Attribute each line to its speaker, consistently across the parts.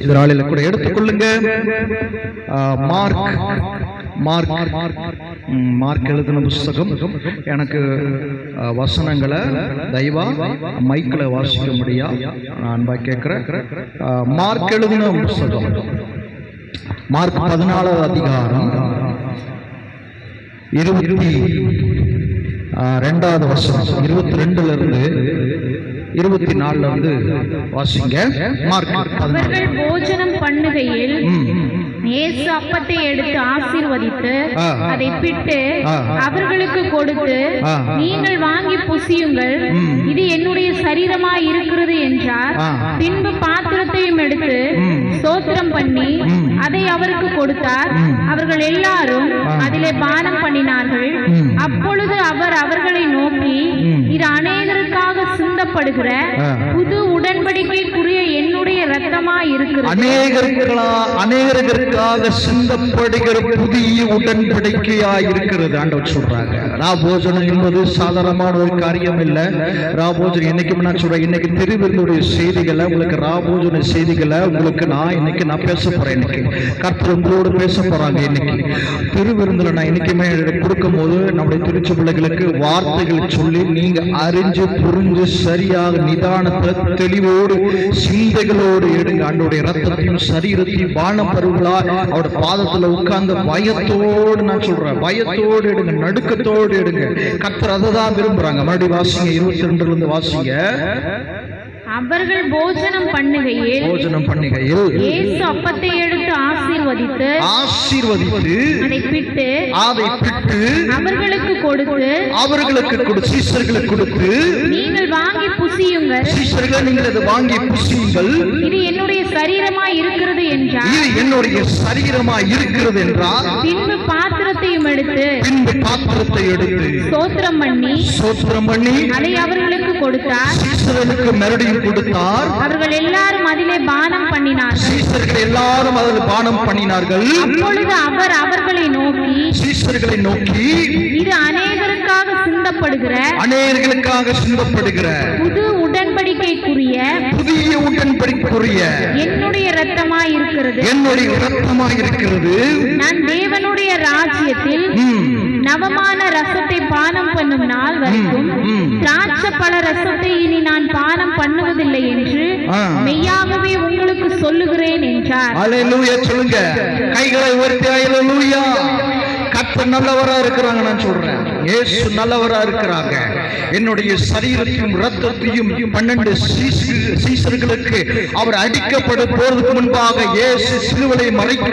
Speaker 1: இதனால கூட எடுத்துக்கொள்ளுங்க. மார்க் எழுதின புஸ்தகம். எனக்கு வசனங்களை தயவா மைக்கில் வாசிக்க முடியா, நான் அன்பா கேட்கிறேன். மார்க் எழுதின புஸ்தகம், மார்க் 14வது அதிகாரம் 22வது வசனம், 22ல இருந்து 24ல இருந்து வாசிங்க.
Speaker 2: அவர்கள் போஜனம் பண்ணுகையில் இயேசு அப்பத்தை எடுத்து ஆசீர்வதித்து அதை பிட்டு அவர்களுக்கு கொடுத்து, நீங்கள் வாங்கி புசியுங்கள், இது என்னுடைய சரீரமாய் இருக்கிறது என்றார். பின்பு பாத்திரத்தையும் எடுத்து ஸ்தோத்திரம் பண்ணி அதை அவருக்கு கொடுத்தார். அவர்கள் எல்லாரும் அதிலே பானம் பண்ணினார்கள். அப்பொழுது அவர் அவர்களை நோக்கி, இது அநேகருக்காக சிந்தப்படுகிற புது உடன்படிக்கைக்குரிய என்னுடைய இரத்தமாய் இருக்கிறது.
Speaker 1: அநேகருக்காக சிந்தப்படுகிற புதிய உடன்படிக்கையாய் இருக்கிறது ஆண்டவர் சொல்றாங்க. ராபோஜனம் என்பது சாதாரணமான ஒரு காரியம் இல்ல. ராபோஜனம் என்னைக்கு நான் சொல்றேன், இன்னைக்கு திருவிருந்துடைய செய்திகளை உங்களுக்கு, ராபோஜன செய்திகளை உங்களுக்கு இன்னைக்கு நான் பேச போறேன். இன்னைக்கு கர்த்தர் உங்களோடு பேச போறாங்க. இன்னைக்கு திருவிருந்துல நான் இன்னைக்குமே கொடுக்கும் போது நம்முடைய திருச்சி பிள்ளைகளுக்கு வார்த்தைகள் சொல்லி நீங்க அறிஞ்சு புரிஞ்சு சரியாக நிதானத்தை தெளிவோடு சிந்தைகளோடு எடுங்க. ஆண்டோடைய ரத்தத்தையும் சரீரத்தையும் பானம் பருவலா அவருடைய பாதத்துல உட்கார்ந்து பயத்தோடு, நான் சொல்றேன் பயத்தோடு எடுங்க, நடுக்கத்தோடு எடுங்க. கர்த்தர் அதை தான் விரும்புறாங்க. மறுபடியும் வாசிங்க, 22ல இருந்து வாசிங்க.
Speaker 2: அவர்கள் போஜனம் பண்ணுகையில் இயேசு அப்பத்தை எடுத்து ஆசீர்வதித்து அதை பிட்டு அவர்களுக்கு கொடுத்து
Speaker 1: சீஷர்களுக்கு கொடுத்து,
Speaker 2: நீங்கள் வாங்கி புசியுங்கள்,
Speaker 1: சீஷர்கள் நீங்கள் அதை வாங்கி புசியுங்கள்,
Speaker 2: இது என்னுடைய சரீரமாய் இருக்கிறது என்றார். பின்பு பாத்திரத்தையும் எடுத்து ஸ்தோத்திரம் பண்ணி அதை அவர்களுக்கு கொடுத்தார்.
Speaker 1: சீஷர்களுக்கு மறுபடியும் கொடுத்தார்.
Speaker 2: அவர்கள் எல்லாரும் அதிலே பானம் பண்ணினார்கள்.
Speaker 1: சீஷர்கள் எல்லாரும் அதில் பானம் பண்ணினார்கள்.
Speaker 2: அப்பொழுது அவர் அவர்களை நோக்கி, இது அநேகருக்காக சிந்தப்படுகிற புது உடன்படிக்கைக்குரிய என்னுடைய இரத்தமாய் இருக்கிறது. நான் தேவனுடைய ராஜ்யத்தில் நவமான ரசத்தை பானம் பண்ணும் நாள் வரைக்கும் திராட்சை பழ ரசத்தை இனி நான் பானம் பண்ணுவதில்லை என்று மெய்யாகவே உங்களுக்கு சொல்லுகிறேன் என்றார்.
Speaker 1: அல்லேலூயா சொல்லுங்க, கைகளை உயர்த்தி அல்லேலூயா. கர்த்தர் நல்லவரா இருக்கிறாங்க. நான் சொல்றேன், இயேசு நல்லவரா இருக்கிறாங்க. என்னுடைய சரீரத்தையும் ரத்தத்தையும் 12 சீஷர்களுக்கு அவர் அடிக்கப்பட போறதுக்கு முன்பாக, இயேசு சிலுவையை மறித்து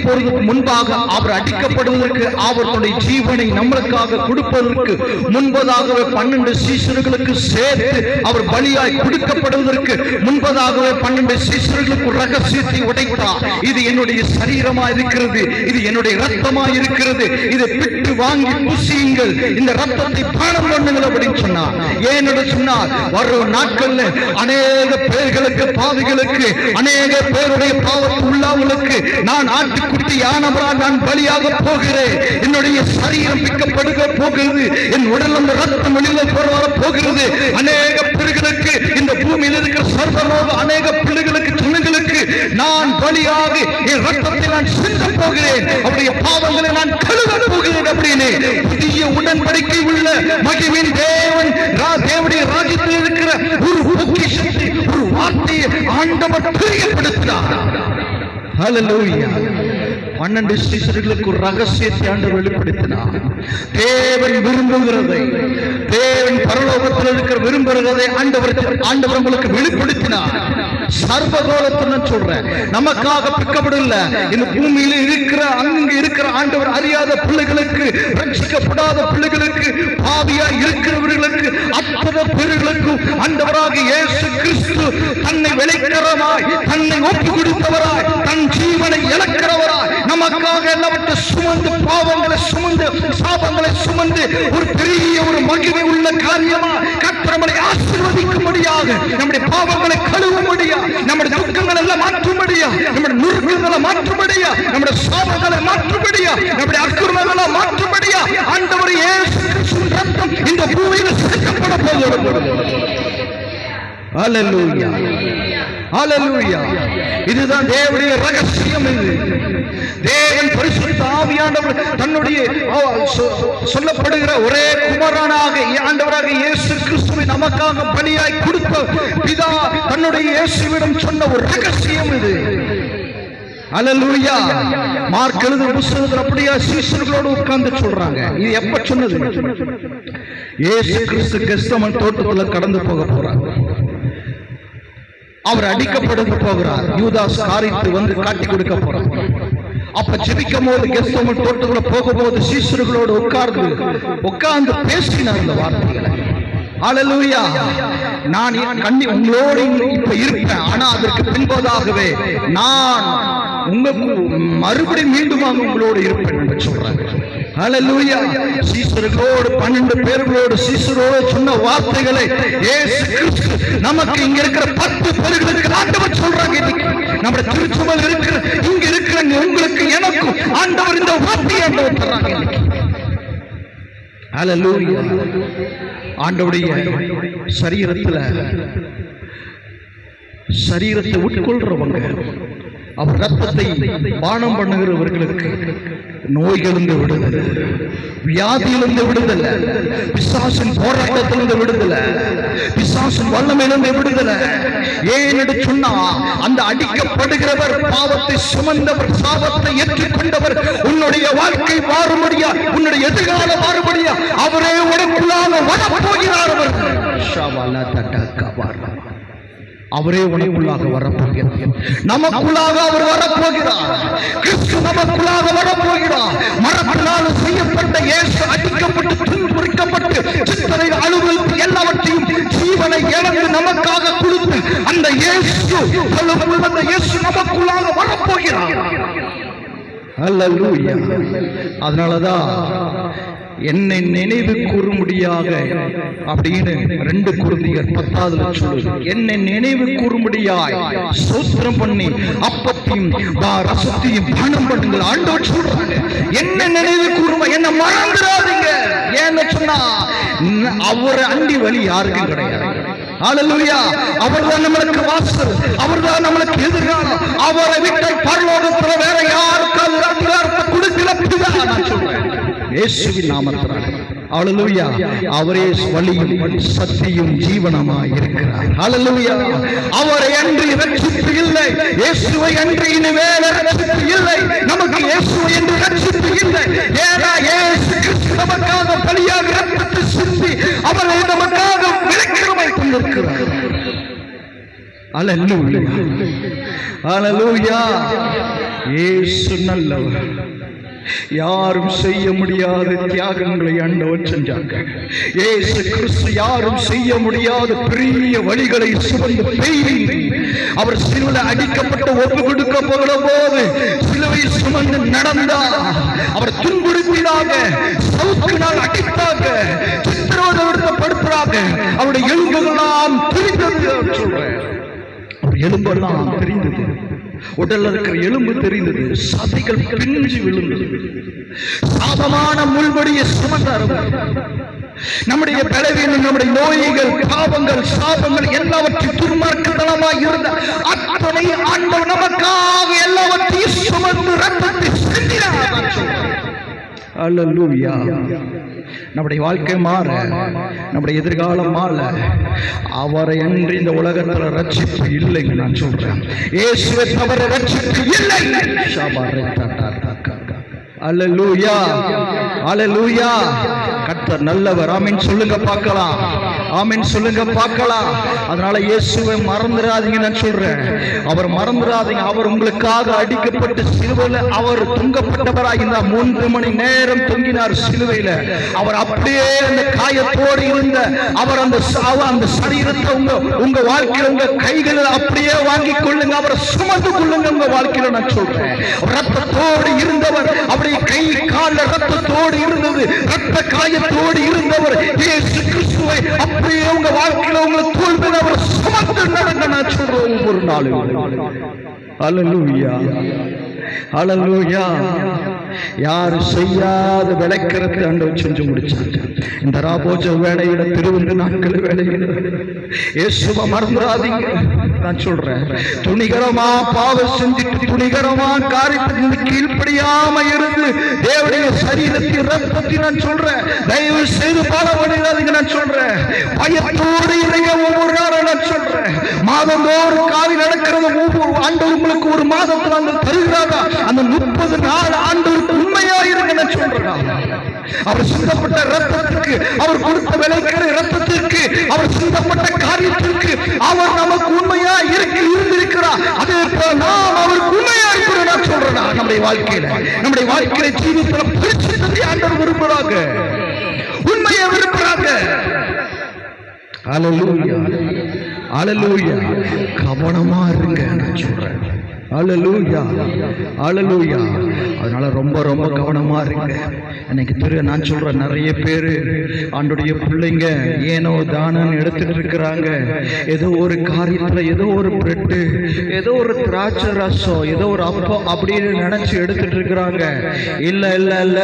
Speaker 1: போறதுக்கு முன்பாக, அவர் அடிக்கப்படுவதற்கு, அவர்களுடைய ஜீவனை நம்மளுக்காக கொடுப்பதற்கு முன்பதாகவே 12 சீஷர்களுக்கு சேர்த்து அவர் பலியாய் கொடுக்கப்படுவதற்கு முன்பதாகவே 12 சீஷர்களுக்கு ரகசியத்தை உடைத்தார். இது என்னுடைய சரீரமா இருக்கிறது, இது என்னுடைய ரத்தமா இருக்கிறது, இதை பிட்டு வாங்கி புசியுங்கள், இந்த ரத்தத்தை பானம் பண்ணுங்கள் அப்படின்னு சொன்னார். ஏன்னு சொன்னார், வரும் நாட்கள்ல அநேக பேர்களுக்கு, பாவிகளுக்கு, அநேக பேருடைய பாவத்து உள்ளவர்களுக்கு நான் ஆட்டுக்குட்டி யானவரால் நான் பலியாக போகிறேன். என்னுடைய சரீரம் பிக்கப்படுக போகிறது, என் உடல் அந்த ரத்தம் வெளியில போகிறது. அநேக பேர்களுக்கு, இந்த பூமியில் இருக்கிற சர்வலோக அநேக பிள்ளைகளுக்கு, ஜனங்களுக்கு நான் பலியாக என் ரத்தத்தை நான் சிந்த போகிறேன், அவருடைய பாவங்களை நான் கழுவ போகிறேன் அப்படின்னு புதிய உடன்படிக்கை உள்ள மகிமையின் தேவனுடைய ராஜ்யத்தில் இருக்கிற ஒரு பொக்கிஷத்தை, ஒரு வார்த்தையை ஆண்டவர் தெரியப்படுத்தினார். ஹல்லேலூயா. 12 சீஷர்களுக்கு ஒரு ரகசியத்தை ஆண்டவர் வெளிப்படுத்தினார். தேவன் விரும்புகிறதை, தேவன் பரலோகத்தில் இருக்கிற விரும்புகிறதை ஆண்டவர் உங்களுக்கு வெளிப்படுத்தினார். சர்வகோலத்துல சொல்றேன், நமக்காக பிக்கப்படல, இந்த பூமியில இருக்கிற அங்க இருக்கிற ஆண்டவர் அறியாத பிள்ளைகளுக்கு, ரட்சிக்கப்படாத பிள்ளைகளுக்கு, பாவியா இருக்கிறவர்களுக்கு, அற்புத பேர்களுக்கும் ஆண்டவராக இயேசு கிறிஸ்து தன்னை விலைக்கரமாய், தன்னை ஒப்பு கொடுத்தவராய், தன் ஜீவனை இழக்கிறவராய் நமக்காக எல்லாவற்றை சுமந்து, பாவங்களை சுமந்து, சாபங்களை சுமந்து, ஒரு பெரிய ஒரு மகிமை உள்ள காரியமா கர்த்தர் நம்மை ஆசீர்வதிக்கும்படியாக, நம்முடைய பாவங்களை கழுவும்படியா, நம்முடைய துக்கங்களை எல்லாம் மாற்றும்படியா, நம்முடைய நுறுக்குகளை மாற்றும்படியா, நம்முடைய சாபங்களை மாற்றும்படியா, நம்முடைய அக்கிரமங்களை மாற்றும்படியா ஆண்டவர் இயேசு கிறிஸ்துவின் ரத்தம் இந்த பூமியில் சேர்க்கப்பட போகிறது. அல்லேலூயா. ஹalleluya. இதுதான் தேவனுடைய ரகசியம். இது தேவன் பரிசுத்த ஆவியானவர் தன்னுடைய சொல்லப்படுகிற ஒரே குமாரனாக ஆண்டவராக இயேசு கிறிஸ்துவை நமக்காக பலியாய் கொடுத்த பிதா தன்னுடைய இயேசுவிடம் சொன்ன ஒரு ரகசியம் இது. ஹalleluya. மார்க் எழுதின புத்தகத்தில் அப்படியே சீஷர்களோடு உட்கார்ந்து சொல்றாங்க. இது எப்ப சொன்னது? இயேசு கிறிஸ்து கெத்செமனே தோட்டத்தில் கடந்து போக போறார். அவர் அடிக்கப்படுத்த போகிறார். யூதாஸ் காரியத்தை வந்து காட்டி கொடுக்க போறார். அப்ப ஜெபிக்கும் போது கெத்செமனே தோட்டத்துல போகும்போது சீஷர்களோடு உட்கார்ந்து பேசினார் இந்த வார்த்தைகளை. ஹalleluya. நான் உங்களோடு இப்ப இருப்பேன், ஆனா அதற்கு பின்பதாகவே நான் உங்களுக்கு மறுபடியும் மீண்டுமாக உங்களோடு இருப்பேன் என்று சொல்றாங்க. ஹalleluya. சீஷர்களோடு 12 பேர்களோடு சீஷரோடு சொன்ன வார்த்தைகளை இயேசு கிறிஸ்து நமக்கு இங்க இருக்கிற 10 பேர்களுக்கு ஆண்டவர் சொல்றாங்க. நம்முடைய திருச்சபையில் இருக்கிற இங்க இருக்கிற உங்களுக்கு எனக்கும் ஆண்டவர் இந்த வார்த்தையை ஆண்டவர் தர்றாங்க. ஹalleluya. ஆண்டவருடைய சரீரத்தை உட்கொள்றவங்க, அவர் ரத்தத்தை பானம் பண்ணுகிறவர்களுக்கு நோய்களிலிருந்து விடுதலை, வியாதியிலிருந்து விடுதலை, பிசாசின் போராட்டத்திலிருந்து விடுதலை, பிசாசின் வல்லமையிலிருந்து விடுதலை. ஏன் என்று சொன்னா அந்த அடிக்கப்படுகிறவர் பாவத்தை சுமந்தவர், சாபத்தை ஏற்றுக்கொண்டவர். உன்னுடைய வாழ்க்கை மாறுபடியா, உன்னுடைய எதிர்காலம் மாறுபடியா அவரே உனக்குள்ளாக வரப்போகிறார். அவரே உனக்குள்ளாக வரப்போகிறார். நமக்குள்ளாக அவர் வரப்போகிறார். கிறிஸ்து நமக்குள்ளாக வரப்போகிறார். மரத்தினால் செய்யப்பட்ட இயேசு அடிக்கப்பட்டு துன்புறுத்தப்பட்டு சித்தரை அலுவலுக்கு எல்லாவற்றையும் ஜீவனை இழந்து நமக்காக கொடுத்து அந்த இயேசு நமக்குள்ளாக வரப்போகிறார். ஹalleluya. அதனாலதான் என்னை நினைவு கூறும்படியாக அப்படின்னு 2 கொரிந்தியர் 10 சொல்லுது. என்னை நினைவு கூறும்படியாய் ஸ்தோத்திரம் பண்ணி அப்பத்தையும் ரசத்தையும் பானம் பண்ணுங்கள் ஆண்டவர் சொல்றாங்க. என்ன நினைவு கூறும்ப, என்ன மறந்துடாதீங்க. ஏன்னு சொன்னா அவர் அண்டி வழி யாருக்கும் கிடையாது. ஹalleluya. அவர்தான் நம்மளுக்கு வாசல், அவர்தான் நம்மளுக்கு எதிர்காலம். அவரை விட்டு பரலோகத்துல வேற யாருக்காவது அதிகாரத்தை கொடுக்கல. நான் சொல்றேன் இயேசுவின் நாமத்தினால. ஹalleluya. அவரே வழியும் சத்தியும் ஜீவனமாய் இருக்கிறார். ஹalleluya. அவரை அன்றி ரட்சிப்பு இல்லை. இயேசுவை அன்றி இனிமேல் ரட்சிப்பு இல்லை. நமக்கு இயேசுவை அன்றி ரட்சிப்பு இல்லை. ஏன்னா இயேசு கிறிஸ்து நமக்காக பலியாக ரத்தத்தை சிந்தி அவரை நமக்காக விலக்கிரமை கொண்டிருக்கிறார். ஹalleluya. ஹalleluya. இயேசு நல்லவர். யாரும் செய்ய முடியாத தியாகங்களை ஆண்டவர் செஞ்சாங்க. இயேசு கிறிஸ்து யாரும் செய்ய முடியாத பெரிய வழிகளை சுமந்து பெய்து அவர் சிலுவையில் அடிக்கப்பட்ட ஒப்பு கொடுக்க போகிற போது சிலுவை சுமந்து நடந்தார். அவர் துன்புறுத்தினாங்க, சவுக்கினால் அடித்தாங்க, சித்திரவதைப்படுத்துறாங்க. அவருடைய எலும்புகளாம் தெரிந்தது. சொல்றேன், அவர் எலும்பெல்லாம் தெரிந்தது. உடல்ல இருக்கிற எலும்பு தெரிந்தது. சதைகள் பிஞ்சு விழுந்தது. சாபமான முள்படியை சுமந்தார். நம்முடைய பலவீனம், நம்முடைய நோய்கள், பாவங்கள், சாபங்கள் எல்லாவற்றையும் துர்மார்க்கத்தனமாய் இருந்த அத்தனை ஆண்டவர் நமக்காக எல்லாவற்றையும் சுமந்து ரத்தத்தை சிந்தினார். ஹalleluya. நம்முடைய வாழ்க்கை மாற, நம்முடைய எதிர்காலம் மாற அவரை அன்றி இந்த உலகத்துல ரட்சிப்பு இல்லைங்க. நான் சொல்றேன், இயேசுவை தவிர ரட்சிப்பு இல்லை. ஹalleluya. ஹalleluya. கர்த்தர் நல்லவர். ஆமென் சொல்லுங்க பார்க்கலாம். ஆமென் சொல்லுங்க பார்க்கலாம். அதனால இயேசுவை மறந்துடாதீங்க. நான் சொல்றேன், அவர் மறந்துடாதீங்க. அவர் உங்களுக்காக அடிக்கப்பட்டு சிலுவையில அவர் தொங்கப்பட்டவராக இருந்தார். 3 மணி நேரம் தொங்கினார் சிலுவையில. அவர் அப்படியே அந்த காயத்தோடு இருந்த அவர் அந்த சரீரத்தை உங்க வாழ்க்கையில உங்க கைகளில் அப்படியே வாங்கி கொள்ளுங்க. அவரை சுமந்து கொள்ளுங்க உங்க வாழ்க்கையில. நான் சொல்றேன், ரத்தத்தோடு இருந்தவர், அவருடைய கை கால ரத்தத்தோடு இருந்தது, ரத்த காயத்தோடு இருந்தவர் இயேசு கிறிஸ்துவை அப்படியே உங்க வாழ்க்கையில உங்களை தோல்வியில் அவர் சுமந்து நடங்க நான் சொல்றேன் ஒவ்வொரு நாளும். அல்லேலூயா, அல்லேலூயா. யாரு செய்யாத விளைக்கிறத ஆண்டவர் செஞ்சு முடிச்சாங்க. இந்த ராபோஜ வேலையில திருவிழா நாட்கள் வேலையில இயேசுவை மறந்துடாதீங்க. நான் சொல்றேன், துணிகரமா பாவம் செஞ்சுட்டு துணிகரமா காரியத்துக்கு கீழ்ப்படியாம இருந்து தேவனுடைய சரீரத்தின் ரத்தத்தை நான் சொல்றேன், தயவு செய்து பாடம் பண்ணிடாதீங்க. நான் சொல்றேன், பயத்தோடு இருங்க. ஒவ்வொரு நாளும் நான் சொல்றேன், மாதந்தோறும் காவி நடக்கிறது. ஒவ்வொரு ஆண்டு உங்களுக்கு ஒரு மாதத்துல அந்த தருகிறாரா, அந்த 30 நாள் ஆண்டு உண்மையா இருங்க. நான் சொல்றேன், அவர் சிந்தப்பட்ட ரத்தத்துக்கு, அவர் கொடுத்த விலைக்கிற ரத்தத்திற்கு, அவர் சிந்தப்பட்ட காரியத்திற்கு அவர் நமக்கு உண்மையா இருந்திருக்கிறார். அதே போல நாம் அவருக்கு உண்மையா இருக்கிறோம். நான் சொல்றேன், நம்முடைய வாழ்க்கையில ஜீவித்துல பரிசுத்தத்தை ஆண்டவர் விரும்புறாங்க, உண்மையை விரும்புறாங்க. அல்லேலூயா, அல்லேலூயா. கவனமா இருங்க நான் சொல்றேன். அல்லேலூயா, அல்லேலூயா. அதனால ரொம்ப ரொம்ப கவனமா இருங்க. எனக்கு தெரியும், நான் சொல்றேன், நிறைய பேரு ஆண்டுடைய பிள்ளைங்க ஏனோ தானன்னு எடுத்துட்டு இருக்கிறாங்க. ஏதோ ஒரு காரியத்துல ஏதோ ஒரு பிரெட்டு, ஏதோ ஒரு திராட்சை ரசம், ஏதோ ஒரு அப்பம் அப்படின்னு நினைச்சு எடுத்துட்டு இருக்கிறாங்க. இல்ல இல்ல இல்ல,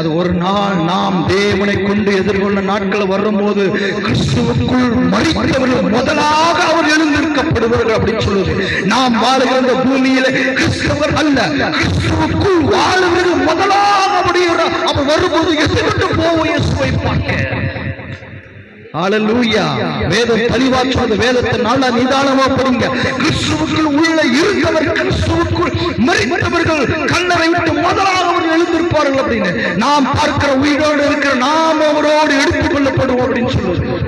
Speaker 1: அது ஒரு நாள் நாம் தேவனை கொண்டு எதிர்கொள்ள நாட்கள் வரும்போது கிறிஸ்துவுக்குள் மரித்தவர்கள் முதலாக அவர் எழுந்திருக்கப்படுவார்கள் அப்படின்னு சொல்லுது. நாம் வாழுகிற பூமியில கிறிஸ்தவர் அல்ல, கிறிஸ்துவுக்குள் வாழுவது முதலாக அவர் வரும்போது எதிர்த்து போவோம் இயேசுவை பார்க்க. அல்லேலூயா. வேதம் தெளிவா சொல்லுது. வேதத்தை நல்லா நிதானமா படிங்க. கிறிஸ்துவுக்குள் உள்ள இருந்தவர், கிறிஸ்துவுக்குள் மரித்தவர்கள் கல்லறை விட்டு முதலாக அவர் எழுந்திருப்பார்கள் அப்படின்னு. நாம் பார்க்கிற உயிரோடு இருக்கிற நாம் அவரோடு எடுத்துக் கொள்ளப்படுவோம் அப்படின்னு சொல்லுது.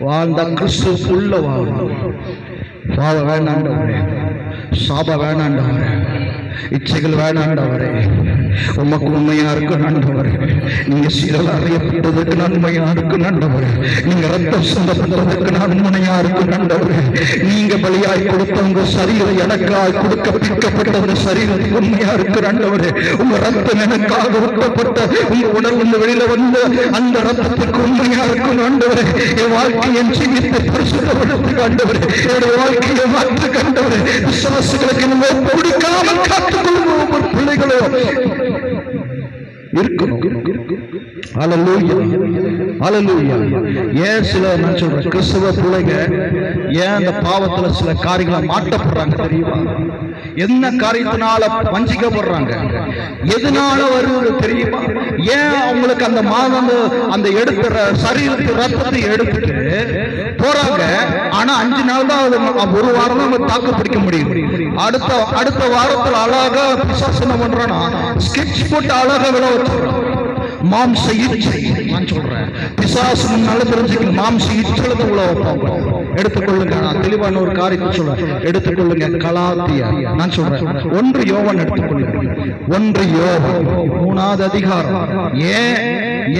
Speaker 1: வாழ்ந்த கிறிஸ்துவுக்குள்ள வாழும். பாவ வேண்டாண்டவரே, சாப வேண்டாண்டவரே, இச்சைகள் வேண்டாண்டவரே, உமக்கு உண்மையா இருக்கு ஆண்டவரே. நீங்க சீரல் அறியப்பட்டதற்கு நான் உண்மையா இருக்கு ஆண்டவரே. நீங்க ரத்தம் சிந்தப்பட்டதற்கு நான் உண்மையா இருக்கு ஆண்டவரே. நீங்க பலியாய் கொடுத்த உங்க சரீரம் எனக்காய் கொடுக்கப்பட்ட உங்க சரீரத்துக்கு உண்மையா இருக்கு ஆண்டவரே. உங்க ரத்தம் எனக்காக ஊற்றப்பட்ட உங்க உடல் வெளியில வந்த அந்த ரத்தத்துக்கு உண்மையா இருக்கும் ஆண்டவரே. என் வாழ்க்கை என் ஜீவித்தை பரிசுத்தப்படுத்துக்கு ஆண்டவரே. என்னுடைய வாழ்க்கையை மாற்று ஆண்டவரே. விசுவாசிகளுக்கு நம்ம கொடுக்காமல் காத்துக்கொள்ளும் ஒவ்வொரு பிள்ளைகளோ இருக்கணும். அல்லேலூயா, அல்லேலூயா. ஏன் சில நான் சொல்றேன், கிறிஸ்தவ பிள்ளைங்க ஏன் அந்த பாவத்துல சில காரியங்களை மாட்டப்படுறாங்க தெரியுமா? என்ன காரியத்தினால வஞ்சிக்கப்படுறாங்க, எதனால வருவது தெரியுமா? ஏன் அவங்களுக்கு அந்த மாதம் அந்த எடுக்கிற சரீரத்து ரத்தத்தை எடுத்துட்டு போறாங்க. ஆனா 5 நாள் தான், ஒரு வாரம் தான் நம்ம தாக்கு பிடிக்க முடியும். அடுத்த வாரத்துல அழகா பிசாசன பண்றானா, ஸ்கெட்ச் போட்டு அழகா விழ வச்சுடுறான். மாம்ச இச்சை நான் சொல்றேன், பிசாசு நல்லா தெரிஞ்சுக்கணும். மாம்ச இச்சையில உள்ள வைப்பாங்க. எடுத்துக்கொள்ளுங்க. நான் தெளிவான ஒரு காரியத்தை சொல்றேன், எடுத்துக்கொள்ளுங்க. கலாத்தியா நான் சொல்றேன், 1 யோவான் எடுத்துக்கொள்ளுங்க. 1 யோவான் 3வது அதிகாரம்.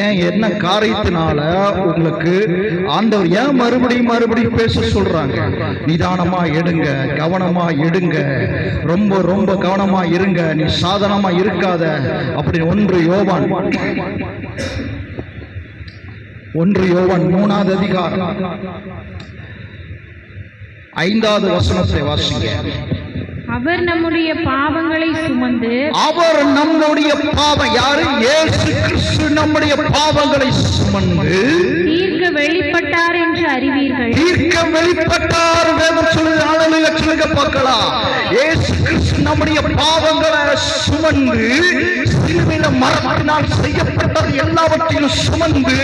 Speaker 1: ஏன் என்ன காரியத்தினால உங்களுக்கு ஆண்டவர் ஏன் மறுபடியும் பேச சொல்றாங்க? நிதானமா எடுங்க, கவனமா எடுங்க, ரொம்ப ரொம்ப கவனமா இருங்க. நீ சாதாரணமா இருக்காத அப்படி. 1 யோவான் 3வது அதிகாரம் 5வது வசனத்தை வாசிங்க.
Speaker 2: அவர் நம்முடைய பாவங்களை சுமந்து,
Speaker 1: அவர் நம்முடைய பாவம், யாரு? இயேசு கிறிஸ்து நம்முடைய பாவங்களை சுமந்து
Speaker 2: தீர்க்க வெளிப்பட்டார் என்று அறிவீர்கள்.
Speaker 1: தீர்க்க வெளிப்பட்டார் வேதம் சொல்லுது. அல்லேலூயா சொல்லுங்க பார்க்கலாம். இயேசு கிறிஸ்து நம்முடைய பாவங்களை சுமந்து சிலுவையில மரத்தினால் செய்யப்பட்டது எல்லாவற்றையும் சுமந்து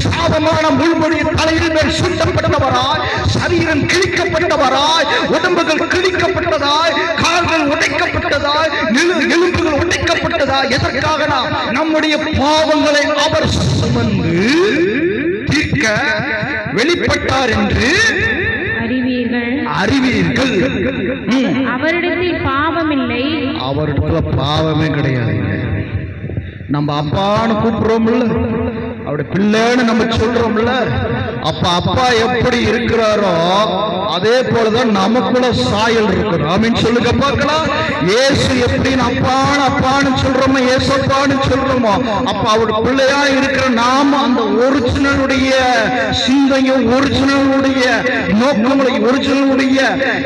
Speaker 1: சாபமான முள்முடிய தலையில் மேல் சுட்டப்பட்டவராய், சரீரம் கிழிக்கப்பட்டவராய், உடம்புகள் கிழிக்கப்பட்டதாய், கால்கள் உடைக்கப்பட்டதாய், எலும்புகள் உடைக்கப்பட்டதாய். எதற்காக? நம்முடைய பாவங்களை அவர் சுமந்து தீர்க்க வெளிப்பட்டார் என்று அறிவீர்கள்.
Speaker 2: அவரிடத்தில் பாவம் இல்லை.
Speaker 1: அவரிடத்துல பாவமே கிடையாது. நம்ம அப்பான்னு கூப்பிடுறோம்ல, அவருடைய பிள்ளைன்னு நம்ம சொல்றோம்ல. அப்பா எப்படி இருக்கிறாரோ அதே போலதான் நமக்குள்ள சாயல் இருக்கணும். ஆமீன் சொல்லுங்க பார்க்கலாம். இயேசு எப்படி அப்பான்னு அப்பான்னு சொல்றோமோ, ஏசப்பான்னு சொல்றோமோ, அப்ப அவர் பிள்ளையா இருக்கிற நாம அந்த ஒரிஜினலுடைய சிந்தையும் ஒரிஜினலுடைய நோக்கங்களும் ஒரிஜினலுடைய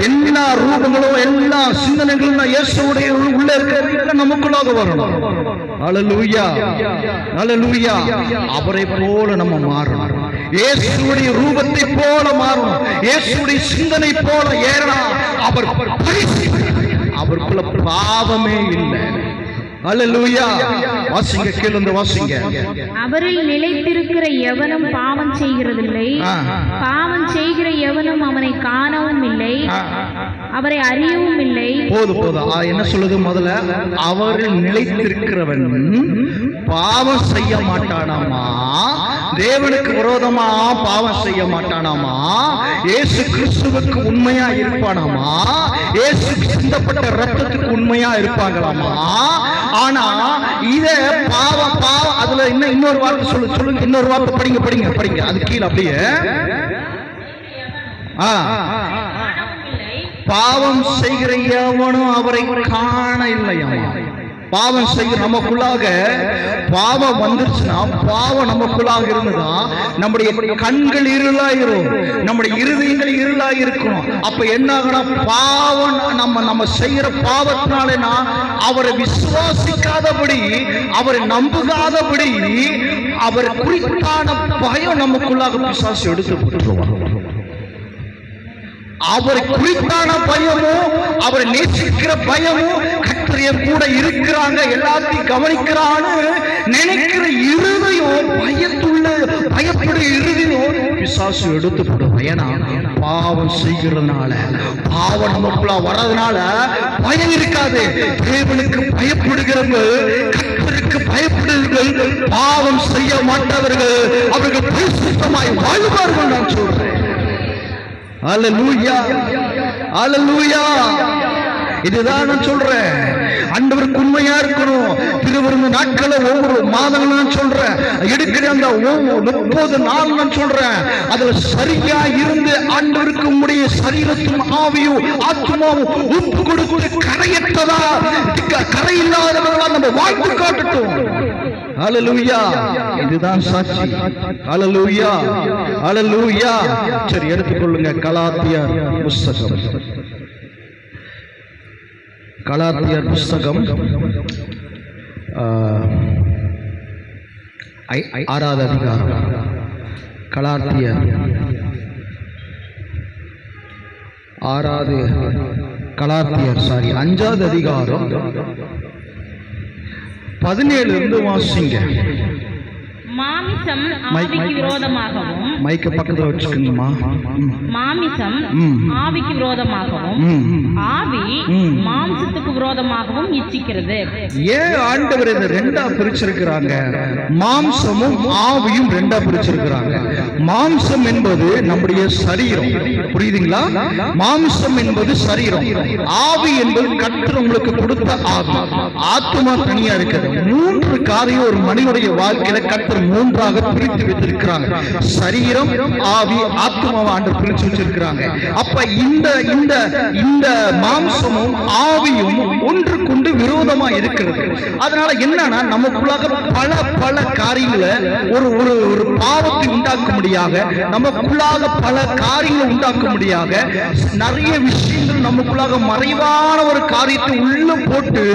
Speaker 1: எல்லா ரூபங்களும் எல்லா சிந்தனைகளும் இயேசுடைய உள்ள இருக்கிற நமக்குள்ளாக வரணும். அல்லேலூயா, அல்லேலூயா. அவரை போல நம்ம மாறணும். இயேசுடைய ரூபத்தை போல மாறணும். இயேசுடைய சிந்தனை போல ஏறணும். அவருக்குள்ள பாவமே இல்லை. அல்லேலூயா. வாசிங்க, கீழே வாசிங்க.
Speaker 2: அவரில் நிலைத்திருக்கிற எவனும் பாவம் செய்கிறதில்லை, பாவம் செய்கிற எவனும் அவனை காணவும் இல்லை, அவரை அறியவும் இல்லை.
Speaker 1: போதும். என்ன சொல்லுது? முதல்ல அவரில் நிலைத்திருக்கிறவன் பாவம் செய்ய மாட்டானாமா, தேவனுக்கு விரோதமா பாவம் செய்ய மாட்டானாமா, இயேசு கிறிஸ்துவுக்கு உண்மையா இருப்பானாமா, இயேசு சிந்தப்பட்ட ரத்தத்துக்கு உண்மையா இருப்பாங்களாமா. ஆனா இத பாவம் அதுல இன்னொரு வார்த்தை சொல்லுங்க, இன்னொரு வார்த்தை படிங்க அது கீழே அப்படியே. பாவம் செய்கிற எவனும் அவரை காண இல்லையாமா. பாவம் செய்ய நமக்குள்ளாக பாவம் வந்துருச்சுன்னா, பாவம் நமக்குள்ளாக இருந்ததா நம்முடைய கண்கள் இருளாயிரும், நம்முடைய இருதயங்கள் இருளாயிருக்கும். அப்ப என்ன ஆகணும்? பாவம் நம்ம செய்யற பாவத்தினாலேனா அவரை விசுவாசிக்காதபடி, அவரை நம்புகாதபடி, அவரை குறித்தான பயம் நமக்குள்ளாக பிசாசு எடுத்து போட்டுருவான். அவரை குறித்தான பயமும் அவரை நேசிக்கிற பயமும் கர்த்தர் கூட இருக்கிறாங்க, எல்லாத்தையும் கவனிக்கிறான்னு நினைக்கிற இருதயம், பயப்படுற இருதயம் பிசாசு எடுத்து போடும். ஏன்னா பாவம் செய்கிறதுனால, பாவம் நமக்குள்ள வர்றதுனால பயம் இருக்காது. தேவனுக்கு பயப்படுகிறவர்கள், கர்த்தருக்கு பயப்படுகிறவர்கள் பாவம் செய்ய மாட்டவர்கள், அவர்கள் பரிசுத்தமாய் வாழ்வார்கள். நான் சொல்றேன். அல்லேலூயா, அல்லேலூயா. இதுதான் நான் சொல்றேன். ஆண்டவருக்கு உண்மையா இருக்கணும். திருவிருந்து நாட்களை ஒவ்வொரு மாதம் நான் சொல்றேன், எடுக்கிற அந்த 30 நாள் நான் சொல்றேன், அதுல சரியா இருந்து ஆண்டவருக்கு உங்களுடைய சரீரத்தும் ஆவியும் ஆத்மாவும் உப்பு கொடுத்து கரையற்றதா, கரையில்லாதவர்களா நம்ம வாழ்ந்து காட்டட்டும். அல்லேலூயா. இதுதான் சாட்சி. அல்லேலூயா, அல்லேலூயா. சரி, எடுத்துக்கொள்ளுங்க கலாத்தியர் புஸ்தகம், கலாத்தியர் புஸ்தகம் 6வது அதிகாரம். கலாத்தியர் 5வது அதிகாரம் 17 இருந்து வாசிங்க.
Speaker 2: மாமிசம் ஆவிக்கு விரோதமாகவும்,
Speaker 1: மைக்க பக்கத்துல வச்சுக்கணுமா,
Speaker 2: மாமிசம் ஆவிக்கு விரோதமாகவும், ஆவி மாம்சத்துக்கு விரோதமாகவும் இச்சிக்கிறது.
Speaker 1: ஏன் ஆண்டவர் இதை ரெண்டா பிரிச்சிருக்கிறாங்க? மாம்சமும் ஆவியும் ரெண்டா பிரிச்சிருக்கிறாங்க. மாம்சம் என்பது நம்முடைய சரீரம், புரியுதுங்களா? மாம்சம் என்பது சரீரம், ஆவி என்பது கர்த்தர் உங்களுக்கு கொடுத்த ஆவி, ஆத்மா தனியா இருக்குது. 3 காரியம் ஒரு மனிதனுடைய வாழ்க்கையில கர்த்தர் 3ஆக பிரித்து வைத்திருக்கிறாங்க. சரீரம், ஆவி, ஆத்மாவை ஆண்டவர் பிரித்து வச்சிருக்கிறாங்க. அப்ப இந்த மாம்சமும் ஆவியும் ஒன்றுக்கொண்டு விரோதமா இருக்கிறது. அதனால என்னன்னா, நமக்குள்ளாக பல காரியங்களை ஒரு பாவத்தை உண்டாக்கும்படியாக, நமக்குள்ளாக பல காரியங்களை உண்டாக்கும்படியாக, நிறைய விஷயங்கள் நமக்குள்ளாக மறைவான ஒரு காரியத்தை உள்ள போட்டு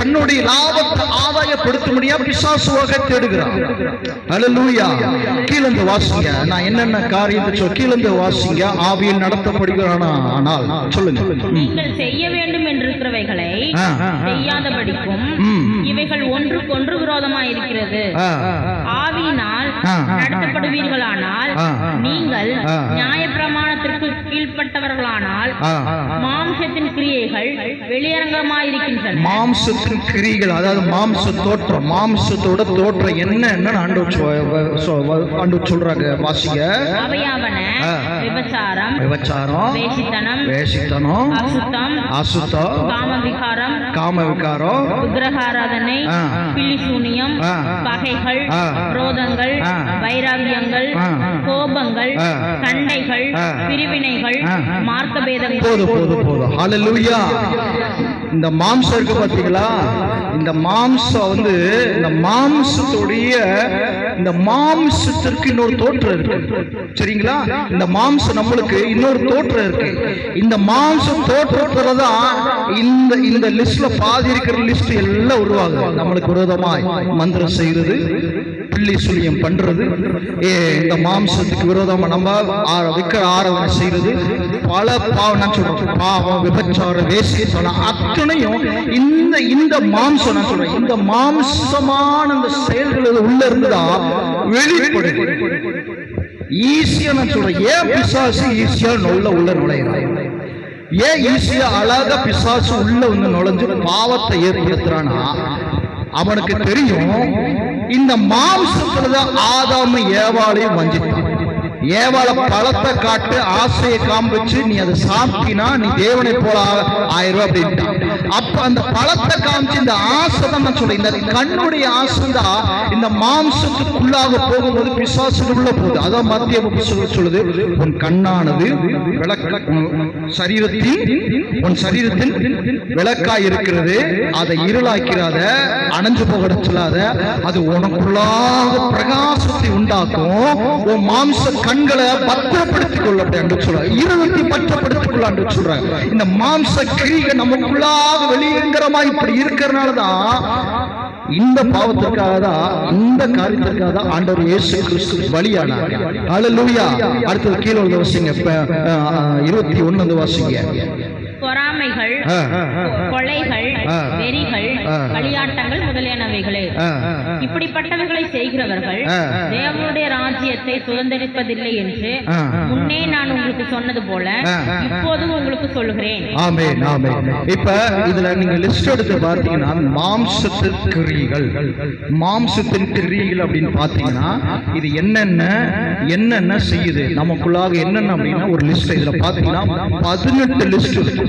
Speaker 1: தன்னுடைய லாபத்தை ஆதாயப்படுத்தும்படியா பிசாசுவாக தேடுகிறான். அல்லேலூயா. கீழந்து வாசிங்க. நான் என்னென்ன காரியத்தை கீழந்து வாசிங்க. ஆவியில் நடத்தப்படுகிறானா? ஆனால் சொல்லுங்க.
Speaker 2: நீங்கள் செய்ய வேண்டும் என்றிருக்கிறவைகளை செய்யாதபடிக்கும் இவைகள் ஒன்றுக்கொன்று விரோதமாய் இருக்கிறது. ஆவியினால் நடத்தப்படுவீர்களானால் நீங்கள் நியாயப்பிரமாணத்திற்கு கீழ்ப்பட்டவர்களானால் மாம்சத்தின் கிரியைகள் வெளியரங்கமாயிருக்கின்றன.
Speaker 1: மாம்சத்தின் கிரியைகள், அதாவது மாம்ச தோற்றம், மாம்சத்தோட தோற்றம் என்னன்னு ஆண்டவர் சொல்றாங்க. வாசிங்க.
Speaker 2: அவையாவன விபச்சாரம்,
Speaker 1: வேசித்தனம்,
Speaker 2: அசுத்தம்,
Speaker 1: காமவிகாரம், காம விகாரம்,
Speaker 2: விக்கிரகாராதனை, பில்லி சூனியம், பகைகள், குரோதங்கள், வைராகியங்கள், கோபங்கள், சண்டைகள், பிரிவினைகள், மார்க்கபேதங்கள்.
Speaker 1: போதும். ஹல்லேலூயா. இந்த மாம்சம் இருக்கு பாத்தீங்களா, இந்த மாம்சம் வந்து இந்த மாம்சத்துடைய இந்த மாம்சத்திற்கு இன்னொரு தோற்றம் இருக்கு. சரிங்களா? இந்த மாம்சம் நம்மளுக்கு இன்னொரு தோற்றம் இருக்கு. இந்த மாம்சம் தோற்றத்துலதான் இந்த லிஸ்ட்ல பாதி இருக்கிற லிஸ்ட் எல்லாம் உருவாகுது. நம்மளுக்கு விரோதமாய் மந்திரம் செய்யறது, பில்லி சுழியம் பண்றது, இந்த மாம்சத்துக்கு விரோதமா நம்ம விக்கிர ஆராதனை செய்யறது, பல பாவம் நான் சொல்றேன், பாவம், விபச்சாரம், வேசித்தனம் அத்தனையும் இந்த மாம்சம் நான் சொல்றேன், இந்த மாம்சமான அந்த செயல்கள் உள்ள இருந்துதான் வெளிப்படுது. ஈஸியா நான் சொல்றேன், ஏன் பிசாசு ஈஸியா உள்ள நுழையிறான்? ஏன் ஈஸியா அழகா பிசாசு உள்ள வந்து நுழைஞ்சு பாவத்தை ஏற்படுத்துறானா? அவனுக்கு தெரியும் இந்த மாம்சத்துலதான் ஆதாம ஏவாளையும் வஞ்சித்தான். ஏவாளை பழத்தை காட்டு, ஆசையை காமிச்சு, நீ அதை சாப்பிட்டினா நீ தேவனை போல ஆயிரம் அப்படின்ட்டு. அப்ப அந்த பழத்தை காமிச்சு இந்த ஆசை தான் நான் சொல்றேன், இந்த கண்ணுடைய ஆசை தான் இந்த மாம்சத்துக்குள்ளாக போகும்போது பிசாசுக்கு உள்ள போகுது. அதான் மத்திய சொல்லுது, உன் கண்ணானது உன் சரீரத்தின் விளக்காய் இருக்கிறது, அதை இருளாக்கிறாத, அணைஞ்சு போக சொல்லாத, அது உனக்குள்ளாக பிரகாசத்தை உண்டாக்கும். உன் மாம்ச கண்களை பத்திரப்படுத்திக் கொள்ள சொல்ற, இருளத்தை பற்றப்படுத்திக் கொள்ள சொல்ற. இந்த மாம்ச கிரியை நமக்குள்ளாக வெளியேங்கரமா இப்படி இருக்கிறதுனாலதான், இந்த பாவத்திற்காக தான், இந்த காரியத்திற்காக தான் ஆண்டவர் இயேசு கிறிஸ்து பலியானார். ஹல்லேலூயா. அடுத்தது கீழே உள்ள வாசிங்க, 21 வாசிங்க.
Speaker 2: பொறாமைகள், கொலைகள், வெறிகள், களியாட்டங்கள் முதலியனவைகளே, இப்படிப்பட்டவைகளை செய்கிறவர்கள் தேவனுடைய ராஜ்யத்தை சுதந்திரிப்பதில்லை என்று முன்னே நான் உங்களுக்கு சொன்னது போல இப்போதும் உங்களுக்கு சொல்லுகிறேன்.
Speaker 1: ஆமென், ஆமென். இப்ப இதுல நீங்க லிஸ்ட் எடுத்து பார்த்தீங்கன்னா, மாம்சத்தின் கிரியைகள், மாம்சத்தின் கிரியைகள் அப்படின்னு பார்த்தீங்கன்னா இது என்னென்ன செய்யுது நமக்குள்ளாக, என்னென்ன அப்படின்னா ஒரு லிஸ்ட் இதுல பார்த்தீங்கன்னா 18 லிஸ்ட் இருக்கு.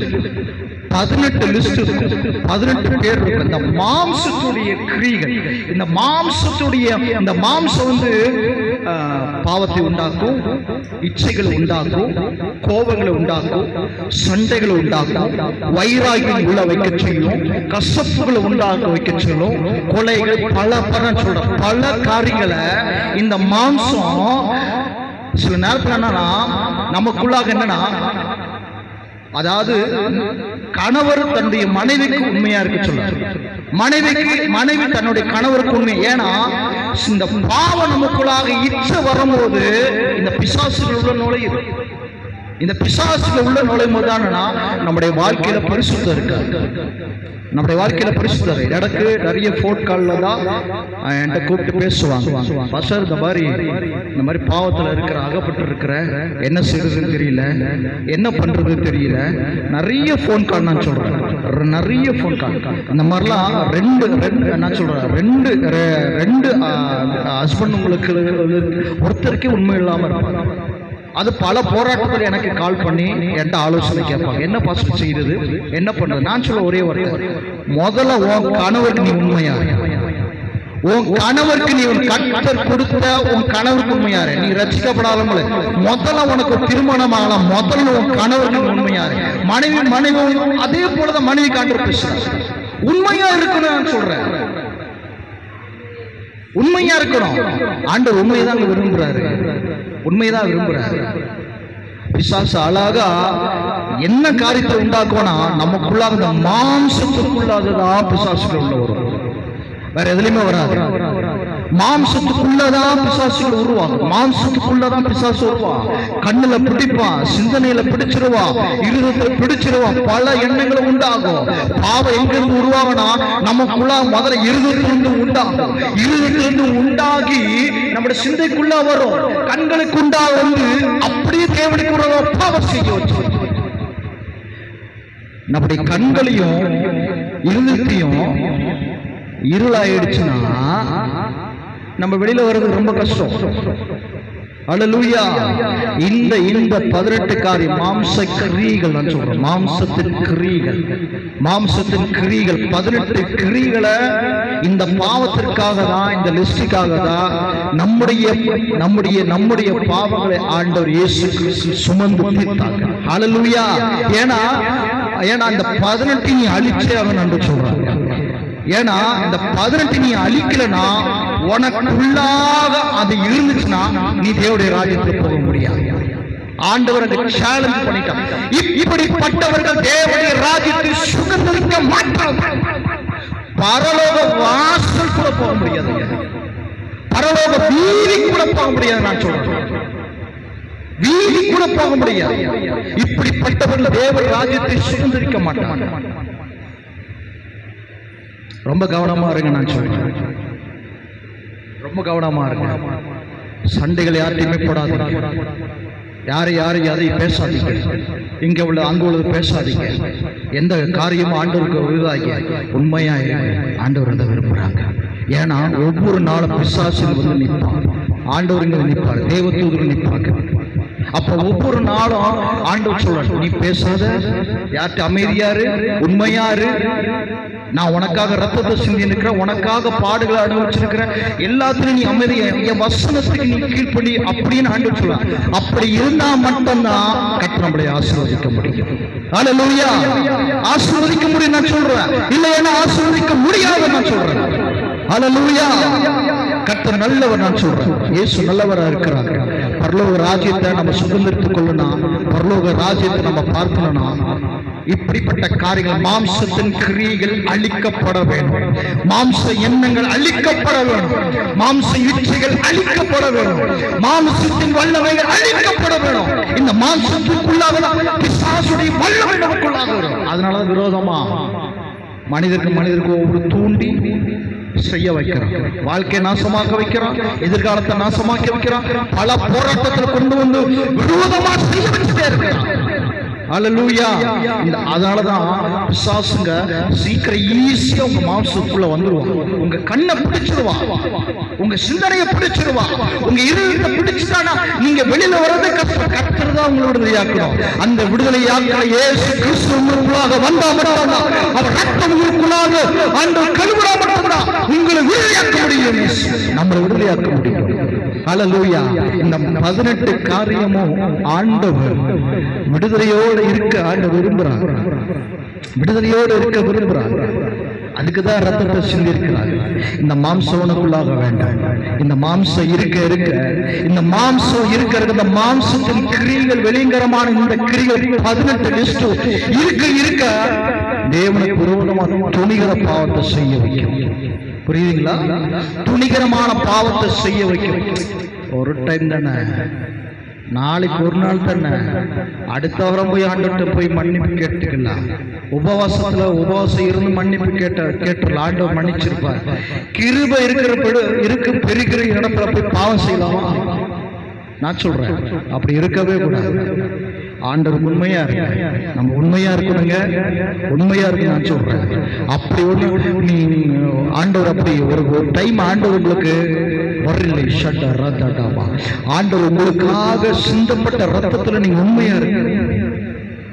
Speaker 1: 18 லிஸ்ட் இருக்கு, 18 பேர் இருக்கு. இந்த மாம்சத்துடைய கிரியைகள், இந்த மாம்சத்துடைய இந்த மாம்சம் வந்து பாவத்தை உண்டாக்கும், இச்சைகளை உண்டாக்கும், கோபங்களை உண்டாக்கும், சண்டைகளை உண்டாக்கும், வைராகியம் உள்ள வைக்க செய்யும், கசப்புகளை உண்டாக்க வைக்க சொல்லும், கொலைகள், பல காரியங்களை இந்த மாம்சம் சில நேரத்தில் என்னன்னா நமக்குள்ளாக என்னன்னா, அதாவது கணவர் தன்னுடைய மனைவிக்கு உண்மையா இருக்க சொல்றாரு, மனைவி தன்னுடைய கணவருக்கு உண்மை. ஏன்னா இந்த பாவம் நமக்குள்ளாக இச்சை வரும்போது இந்த பிசாசுகள் உள்ள நுழையுது. இந்த பிசாசுகள் உள்ள நுழையும் போது தானா நம்முடைய வாழ்க்கையில பரிசுத்தம் இருக்காது. நம்முடைய வாழ்க்கையில பரிசுத்தம் எனக்கு நிறைய போன் கால்ல தான் என்கிட்ட கூப்பிட்டு பேசுவாங்க, பாஸ்டர் இந்த மாதிரி பாவத்துல இருக்கிற, அகப்பட்டு இருக்கிற, என்ன செய்யறதுன்னு தெரியல, என்ன பண்றதுன்னு தெரியல. நிறைய போன் கால் நான் சொல்றேன், நிறைய போன் கால். இந்த மாதிரிலாம் நான் சொல்றேன், ரெண்டு ஹஸ்பண்ட் உங்களுக்கு ஒருத்தருக்கே உண்மை இல்லாம இருப்பாங்க. அது பல போராட்டத்தில் எனக்கு கால் பண்ணி என்கிட்ட ஆலோசனை கேட்பாங்க, என்ன பாஸ்டர் செய்யுது, என்ன பண்றது. நான் சொல்ல ஒரே வார்த்தை, முதல்ல உன் கணவருக்கு நீ உண்மையா, உன் கணவருக்கு நீ கர்த்தர் கொடுத்த உன் கணவருக்கு உண்மையாரு. நீ ரட்சிக்கப்படாதவங்கள முதல்ல உனக்கு திருமணம் ஆகலாம், முதல்ல உன் கணவருக்கு உண்மையாரு. மனைவி அதே போலதான் மனைவி காண்ற பேசுற, உண்மையா இருக்கணும். நான் சொல்றேன், உண்மையா இருக்கணும். ஆண்டவர் உண்மைதான் விரும்புறாரு, உண்மைதான் விரும்புறாரு. பிசாசு அழகா என்ன காரியத்தை உண்டாக்குவோனா நமக்குள்ளாக இந்த மாம்சத்துக்குள்ளாதான் பிசாசுகள் உள்ள வரும், வேற எதுலையுமே வராது. மாம்சத்துக்குள்ளதான் பிசாசுகள் உருவாகும், மாம்சத்துக்குள்ளதான் பிசாசு வருவான். கண்ணுல பிடிப்பான், சிந்தனையில பிடிச்சிருவான், இருதயத்தை பிடிச்சிருவான், பல எண்ணங்களும் உண்டாகும். பாவம் எங்கிருந்து உருவாகனா நமக்குள்ள முதல்ல இருதயத்திலிருந்து உண்டாகும். இருதயத்திலிருந்து உண்டாகி நம்முடைய சிந்தைக்குள்ள வரும், கண்களுக்கு உண்டாக வந்து அப்படியே தேவனுக்கு பாவம் செய்ய வச்சு நம்முடைய கண்களையும் இருதயத்தையும் இருளாயிடுச்சுன்னா நம்ம வெளியில வர்றது ரொம்ப கஷ்டம். அல்லேலூயா. இந்த 18 காரியம் மாம்ச கிரியைகள் நான் சொல்றேன். மாம்சத்தின் கிரியைகள் 18 கிரியைகளை இந்த பாவத்திற்காக தான், இந்த லிஸ்டுக்காக தான் நம்முடைய பாவங்களை ஆண்டவர் இயேசு கிறிஸ்து சுமந்து தீர்த்தாங்க. அல்லேலூயா. ஏன்னா அந்த 18 நீ அழிச்சே அவன் என்று சொல்றாங்க. ஏன்னா இந்த 18 நீ அழிக்கலனா, உனக்குள்ளாக அது இருந்துச்சுன்னா நீ தேவனுடைய ராஜ்யத்தில் போக முடியாது. ஆண்டவர் அதை சேலஞ்ச் பண்ணிட்டான். இப்படிப்பட்டவர்கள் தேவனுடைய ராஜ்யத்தை சுதந்திரிக்க மாட்டார்கள். பரலோக வாசல் கூட போக முடியாது, பரலோக வீதி கூட போக முடியாது. நான் சொல்றேன், வீதி கூட போக முடியாது. இப்படிப்பட்டவர்கள் தேவ ராஜ்யத்தை சுதந்திரிக்க மாட்டாங்க. ரொம்ப கவனமா இருங்க. நான் சொல்றேன், ரொம்ப கவனமா இருங்க. சண்டைகள் யார்ட்டையுமே போடாது. யாரையும் அதை பேசாதீங்க. இங்க உள்ள அங்க உள்ளது பேசாதீங்க. எந்த காரியமும் ஆண்டவருக்கு விருதாகிய உண்மையா ஆண்டவர் அதை விரும்புறாங்க. ஏன்னா ஒவ்வொரு நாளும் பிசாசில் வந்து நிற்பான், ஆண்டவர் இங்க நிற்பார், தேவதூதர்கள் நிற்பாங்க. அப்ப ஒவ்வொரு நாளும் ஆண்டவர் சொல்றார், நீ பேசாத, யார்கிட்ட அமைதியாரு, உண்மையாரு, நான் உனக்காக ரத்தத்தை சிந்தி இருக்கிறேன், உனக்காக பாடுகளை அனுபவிச்சிருக்கிறேன், எல்லாத்திலும் நீ அமைதியா, என் வசனத்துக்கு நீ கீழ்ப்படி அப்படின்னு ஆண்டவர் சொல்றார். அப்படி இருந்தா மட்டும்தான் கர்த்தர் நம்மளை ஆசீர்வதிக்க முடியும். அல்லேலூயா. ஆசீர்வதிக்க முடியும் நான் சொல்றேன், இல்லைன்னா ஆசீர்வதிக்க முடியாது நான் சொல்றேன். அல்லேலூயா. கர்த்தர் நல்லவர் நான் சொல்றேன். இயேசு நல்லவரா இருக்கிறாங்க. பரலோக ராஜ்யத்தை நம்ம சுதந்திரத்துக் கொள்ளணும், பரலோக ராஜ்யத்தை நம்ம பார்க்கணும்னா இப்படிப்பட்ட காரியங்கள், மாம்சத்தின் கிரியைகள் அழிக்கப்பட வேண்டும், மாம்ச எண்ணங்கள் அழிக்கப்பட வேண்டும், மாம்ச இச்சைகள் அழிக்கப்பட வேண்டும், மாம்சத்தின் வல்லமைகள் அழிக்கப்பட வேண்டும். இந்த மாம்சத்துக்குள்ளாக பிசாசுடைய வல்லமை நமக்குள்ளாக வரும். அதனால விரோதமா மனிதருக்கு ஒவ்வொரு தூண்டி செய்ய வைக்கிறான், வாழ்க்கையை நாசமாக்க வைக்கிறான், எதிர்காலத்தை நாசமாக்க வைக்கிறான், பல போராட்டத்தில் கொண்டு வந்து விரோதமா செய்ய வச்சுட்டே இருக்கிறான். அல்லேலூயா. அதனாலதான் பிசாசுங்க சீக்கிரம் ஈஸியா உங்க மாம்சத்துக்குள்ள வந்துருவான், உங்க கண்ணை பிடிச்சிருவான், உங்க சிந்தனையை பிடிச்சிருவான், உங்க இருதயத்தை பிடிச்சுட்டானா நீங்க வெளியில வர்றது கர்த்தர் தான் உங்களோட விடுதலையாக்கணும். அந்த விடுதலையாக்கிற இயேசு கிறிஸ்து உங்களுக்குள்ளாக வந்தா மட்டும்தான், அவர் ரத்தம் உங்களுக்குள்ளாக ஆண்டவர் கழுவுறா மட்டும்தான் உங்களை விடுதலையாக்க முடியும், நம்மளை விடுதலையாக்க முடியும். அல்லேலூயா. இந்த 18 காரியமும் ஆண்டவர் விடுதலையோடு இருக்க ஆண்டவர் விரும்புறார், விடுதலையோடு இருக்க விரும்புறார். அதுக்குதான் ரத்தத்தை சிந்திருக்கிறார். இந்த மாம்சம் உனக்குள்ளாக வேண்டாம். இந்த மாம்சம் இருக்க இந்த மாம்சம் இந்த மாம்சத்தின் கிரியைகள், வெளிங்கரமான இந்த கிரியைகள் 18 லிஸ்ட் இருக்க தேவனுக்கு விரோதமாக துணிகர பாவத்தை செய்ய வைக்கும். புரியுதுங்களா? துணிகரமான பாவத்தை செய்ய வைக்கும். ஒரு டைம் தானே, நாளைக்கு ஒரு நாள் தானே, அடுத்த வாரம் போய் ஆண்டவர்கிட்ட போய் மன்னிப்பு கேட்டுக்கலாம். உபவாசம் இருந்து மன்னிப்பு கேட்டுடலாம், ஆண்டவர் மன்னிச்சிருப்பார். கிருபை பெருகிற இடத்துல போய் பாவம் செய்யலாமா? நான் சொல்றேன், அப்படி இருக்கவே கூடாது. ஆண்டவர் உண்மையா இருக்கு, நம்ம உண்மையா இருக்கணுங்க, உண்மையா இருக்கு நான் சொல்றேன். அப்படி நீ ஆண்டவர் அப்படி ஒரு டைம் ஆண்டவர் உங்களுக்கு வரலை, ஆண்டவர் உங்களுக்காக சிந்தப்பட்ட ரத்தத்துல நீங்க உண்மையா இருக்கு.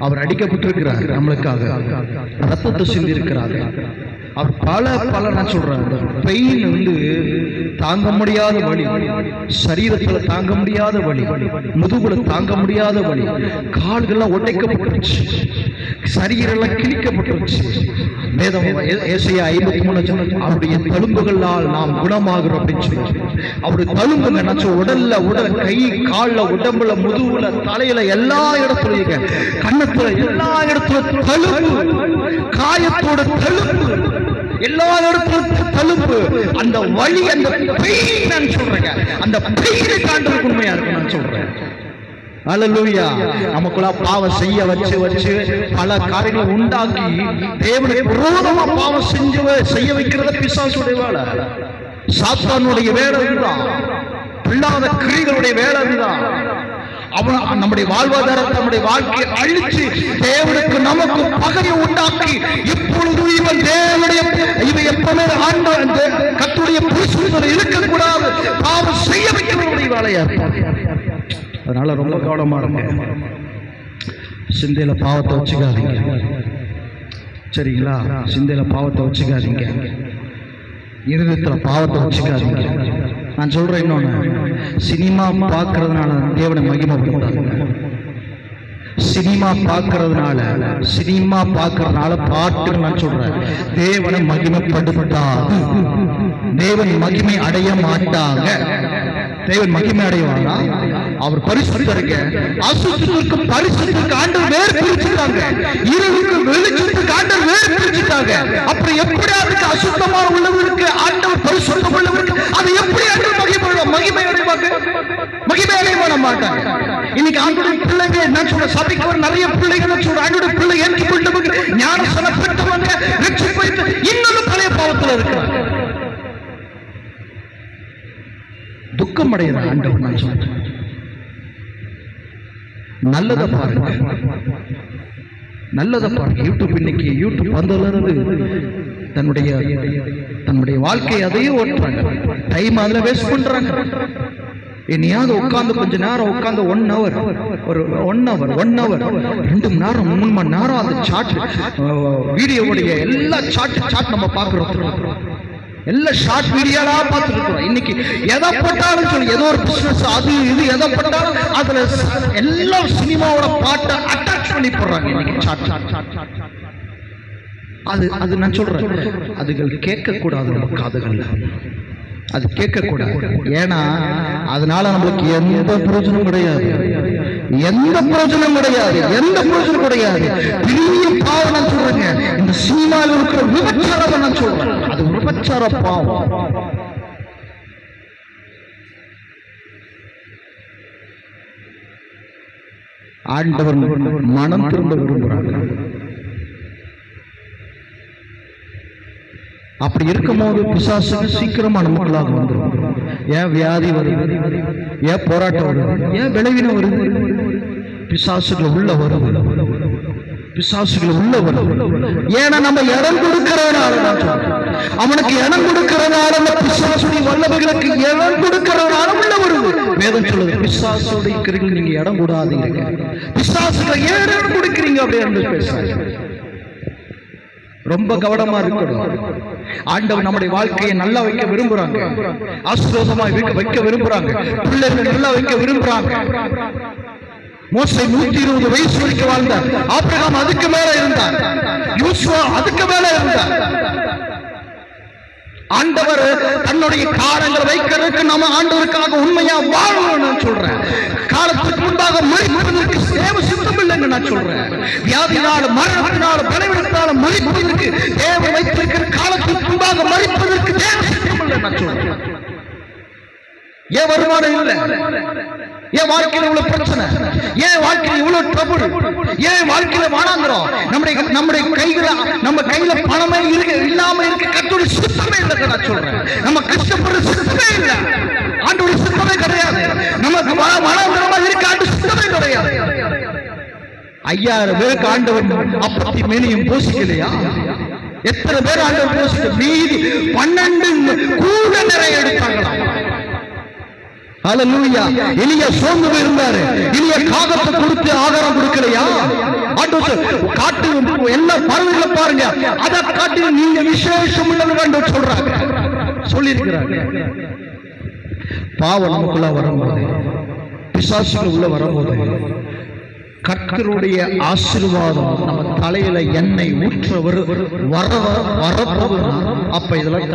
Speaker 1: அவர் அடிக்கப்பட்டிருக்கிறார், நம்மளுக்காக ரத்தத்தை சிந்தி இருக்கிறார். அவர் பல நான் சொல்றேன், பெயின் வந்து தாங்க முடியாத வலி, சரீரத்துல தாங்க முடியாத வலி, முதுகுல தாங்க முடியாத வலி, கால்கள்லாம் உடைக்கப்பட்டுருச்சு, சரீரெல்லாம் கிழிக்கப்பட்டுருச்சு. வேதம் ஏசாயா 53 அவருடைய தழும்புகளால் நாம் குணமாகிறோம் அப்படின்னு சொல்லி, அவருடைய தழும்புங்க நினைச்ச உடல் கை கால்ல உடம்புல முதுகுல தலையில எல்லா இடத்துலயும், கண்ணத்துல எல்லா இடத்துல தழும்பு, காயத்தோட தழும்பு, எல்லா இடத்துல தழும்பு, அந்த வலி, அந்த பெயின் நான் சொல்றேங்க, அந்த பெயினை காண்றது உண்மையா இருக்கு நான் சொல்றேன். அல்லேலூயா. நமக்குள்ள பாவம் செய்ய வச்சு பல காரியங்களை உண்டாக்கி தேவனுக்கு விரோதமா பாவம் செய்ய வைக்கிறத பிசாசுடைய வேலை, சாத்தானுடைய வேலை இதுதான், பிள்ளாத கிரியைகளுடைய வேலை இதுதான். நம்முடைய வாழ்வாதாரத்தை, நம்முடைய வாழ்க்கையை அழிச்சு தேவனுக்கு நமக்கு பகையை உண்டாக்கி இப்பொழுது இவன் தேவனுடைய இவன் எப்பவுமே கர்த்தருடைய பரிசுத்தத்தில் இருக்கக்கூடாது, பாவம் செய்ய வைக்கிறவருடைய வேலையா இருப்பான். அதனால ரொம்ப கவனமா இருங்க. சிந்தையில பாவத்தை வச்சுக்காதீங்க, சரிங்களா? சிந்தையில பாவத்தை வச்சுக்காதீங்க, இருதயத்துல பாவத்தை வச்சுக்காதீங்க. நான் சொல்றேன் இன்னொன்னு, சினிமா பார்க்கறதுனால தேவனை மகிமைப்படுத்தாதீங்க. சினிமா பார்க்கறதுனால பாட்டு நான் சொல்றேன் தேவனை மகிமைப்படுத்தாது. தேவன் மகிமை அடைய மாட்டாங்க. தேவன் மகிமை அடைவாரா? அவர் பரிசுத்தருங்க. அசுத்தத்திற்கு பரிசுத்தத்திற்கு ஆண்டவர் வேறு பிரிச்சுட்டாங்க, இருளுக்கு வெளிச்சத்துக்கு ஆண்டவர் வேறு பிரிச்சுட்டாங்க. அப்புறம் எப்படி அதுக்கு அசுத்தமான உள்ளவருக்கு ஆண்டவர் பரிசுத்தம் உள்ளவருக்கு அதை எப்படி ஆண்டவர் மகிமை அடைவாங்க? மகிமை அடைய மாட்டாங்க. இன்னைக்கு ஆண்டோட பிள்ளைங்க நான் சொல்ற சபைக்கு ஒரு நிறைய பிள்ளைகள் சொல்ற ஆண்டோட பிள்ளை ஏற்றுக்கொண்டவங்க, ஞானஸ்நானம் பெற்றவங்க, ரட்சிப்பு இன்னொரு பழைய பாவத்தில் இருக்கிறாங்க. துக்கம் அடைகிற ஆண்டவர் நான் சொல்றேன், நல்லதை பாருங்க, நல்லதை பாருங்க. இன்னைக்கு யூடியூப் வந்ததுல இருந்து தன்னுடைய வாழ்க்கையை அதையே ஓட்டுறாங்க, டைம் அதுல வேஸ்ட் பண்றாங்க. என்னையாவது உட்காந்து கொஞ்ச நேரம் உட்காந்து 1 hour 2 மணி நேரம் 3 மணி நேரம் அந்த சாட் வீடியோவுடைய எல்லா சாட் நம்ம பார்க்கிறோம், எல்லா ஷார்ட் வீடியோலா பார்த்துட்டு இருக்கிறோம். இன்னைக்கு எதை பட்டாலும் சொல்லி ஏதோ ஒரு பிசினஸ் அது இது எதை பட்டாலும் அதுல எல்லா சினிமாவோட பாட்டை அட்டாச் பண்ணி போடுறாங்க. இன்னைக்கு அது நான் சொல்றேன், அதுகள் கேட்க கூடாது, நம்ம காதுகள்ல அது கேட்கக்கூடாது. ஏன்னா அதனால நம்மளுக்கு எந்த பிரயோஜனம் கிடையாது, எந்த பிரயோஜனம் கிடையாது. பெரிய பாவம் நான் சொல்றேங்க, இந்த சினிமாவில் இருக்கிற விபச்சாரம் நான் சொல்றேன், அது விபச்சார பாவம். ஆண்டவர் மனம் திரும்ப விரும்புகிறாங்க. அப்படி இருக்கும்போது பிசாசுக்கு சீக்கிரமா நமக்குள்ளாக வந்துடும். ஏன் வியாதி வருது, ஏன் போராட்டம் வருது, ஏன் விளைவினம் வருது? பிசாசுகளை உள்ள வருது. ஏன்னா நம்ம இடம் கொடுக்கிறதுனால, அவனுக்கு இடம் கொடுக்கிறதுனால, அந்த பிசாசுடைய வல்லமைகளுக்கு இடம் கொடுக்கிறதுனால உள்ள வருது. வேதம் சொல்லுது, பிசாசுடைய கிரிகள் நீங்க இடம் கூடாதீங்க. பிசாசுகளை ஏன் இடம் கொடுக்கிறீங்க அப்படின்னு பேசுறாங்க. ரொம்ப கவனமா இருக்கணும். ஆண்டவர் நம்முடைய வாழ்க்கையை நல்லா வைக்க விரும்புறாங்க, ஆசீர்வாதமா வைக்க விரும்புறாங்க, பிள்ளைகள் நல்லா வைக்க விரும்புறாங்க. மோசே 120 வயசு வரைக்கும் வாழ்ந்தார். ஆபிரகாம் அதுக்கு மேல இருந்தார். யோசுவா அதுக்கு மேல இருந்தார். ஆண்டவர் தன்னுடைய காலங்களை வைக்கிறதுக்கு நம்ம ஆண்டவருக்காக உண்மையா வாழணும்னு சொல்றேன். காலத்துக்கு முன்பாக மறிப்பதற்கு தேவ சித்தம் இல்லைன்னு நான் சொல்றேன். வியாதினால, மரணத்தினால, பலவீனத்தினால மறிப்பதற்கு தேவ வைத்திருக்கிற காலத்துக்கு முன்பாக மறிப்பதற்கு தேவ சித்தம் இல்லை நான் சொல்றேன். ஏன் வருமானம் இல்லை? ஏன் வாழ்க்கையில இவ்வளவு பிரச்சனை? ஏன் வாழ்க்கையில இவ்வளவு ட்ரபிள்? ஏன் வாழ்க்கையில வானாந்திரம்? நம்முடைய கையில பணமே இல்லாம இருக்க கர்த்தருடைய சித்தமே இல்லை நான் சொல்றேன். நம்ம கஷ்டப்படுற சித்தமே இல்லை, ஆண்டவருடைய சித்தமே கிடையாது. நமக்கு வானாந்திரமா இருக்க ஆண்டு சித்தமே கிடையாது. 5000 பேருக்கு ஆண்டவர் அப்பத்தி மேனியும் போசிக்கலையா? எத்தனை பேர் ஆண்டவர் போசிக்க? மீதி 12 கூட நிறைய எடுத்தாங்களா? ஹல்லேலூயா. எலியா சோர்ந்து இருந்தாரு. எலியா காகத்தை கொடுத்து ஆகாரம் கொடுக்கலையா? காட்டு எல்லா பறவைகளை பாருங்க, அதை காட்டி நீங்க விசேஷம் உள்ளது சொல்றாங்க, சொல்லி இருக்கிறாங்க. பாவம் நமக்குள்ள வரும்போது, பிசாசுகள் உள்ள வரும்போது, கர்த்தருடைய ஆசீர்வாதம் நம்ம தலையில எண்ணெய் ஊற்ற வரப்போது, அப்ப இதெல்லாம்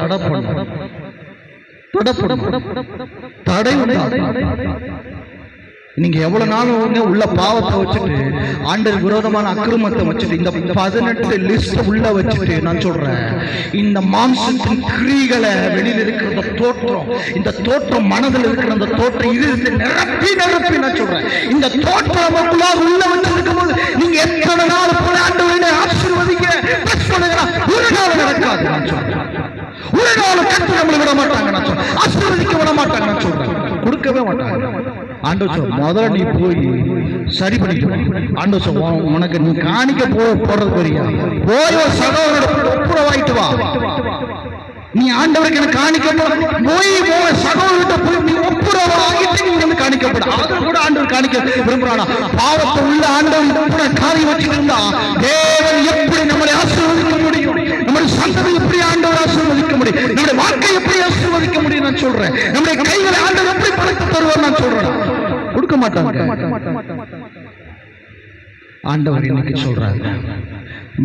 Speaker 1: தடை நீங்க எவ்வளவு நாள் உள்ள பாவத்தை வச்சுட்டு, ஆண்டவர் விரோதமான அக்கிரமத்தை வச்சுட்டு, இந்த 18 லிஸ்ட் உள்ள வச்சுட்டு நான் சொல்றேன், இந்த மாம்சத்தின் கிரிகளை வெளியில் இருக்கிற தோற்றம், இந்த தோற்றம் மனதில் இருக்கிற அந்த தோற்றம் இது நிரப்பி நான் சொல்றேன், இந்த தோற்றம் நமக்குள்ளாக உள்ள வச்சிருக்கும் போது நீங்க எத்தனை நாள் போல ஆண்டவரை ஆசீர்வதிக்க ஒரு நாள் நடக்காது நான் சொல்றேன். ஒரு நாள் கர்த்தர் நம்மளை விட மாட்டாங்க நான் சொல்றேன். ஆசீர்வதிக்க விட மாட்டாங்க நான் சொல்றேன். கொடுக்கவே மாட்டாங்க. ஆண்டவர் முதல்ல நீ போய் சரி பண்ணிக்கணும். ஆண்டவர் உனக்கு நீ காணிக்க போறது பெரியா, போய் ஒரு சகோதரோட ஒப்புரவாயிட்டு வா. நீ ஆண்டவருக்கு எனக்கு காணிக்க போய் சகோதரர்கிட்ட போய் நீ ஒப்புரவாகிட்டு நீ வந்து காணிக்கப்பட. அதை கூட ஆண்டவர் காணிக்க விரும்புறானா? பாவத்தை உள்ள ஆண்டவர் கூட காரியம் வச்சுட்டு இருந்தா தேவன் எப்படி நம்மளை ஆசீர்வதிக்க முடியும்? நம்முடைய சந்ததி எப்படி ஆண்டவர் ஆசீர்வதிக்க முடியும்? நம்முடைய வாழ்க்கை எப்படி ஆசீர்வதிக்க முடியும்? நான் சொல்றேன். நம்முடைய கைகளை ஆண்டவர் எப்படி படைத்து தருவார்? நான் சொல்றேன். கொடுக்க மாட்டாங்க. ஆண்டவர் இன்னைக்கு சொல்றாரு,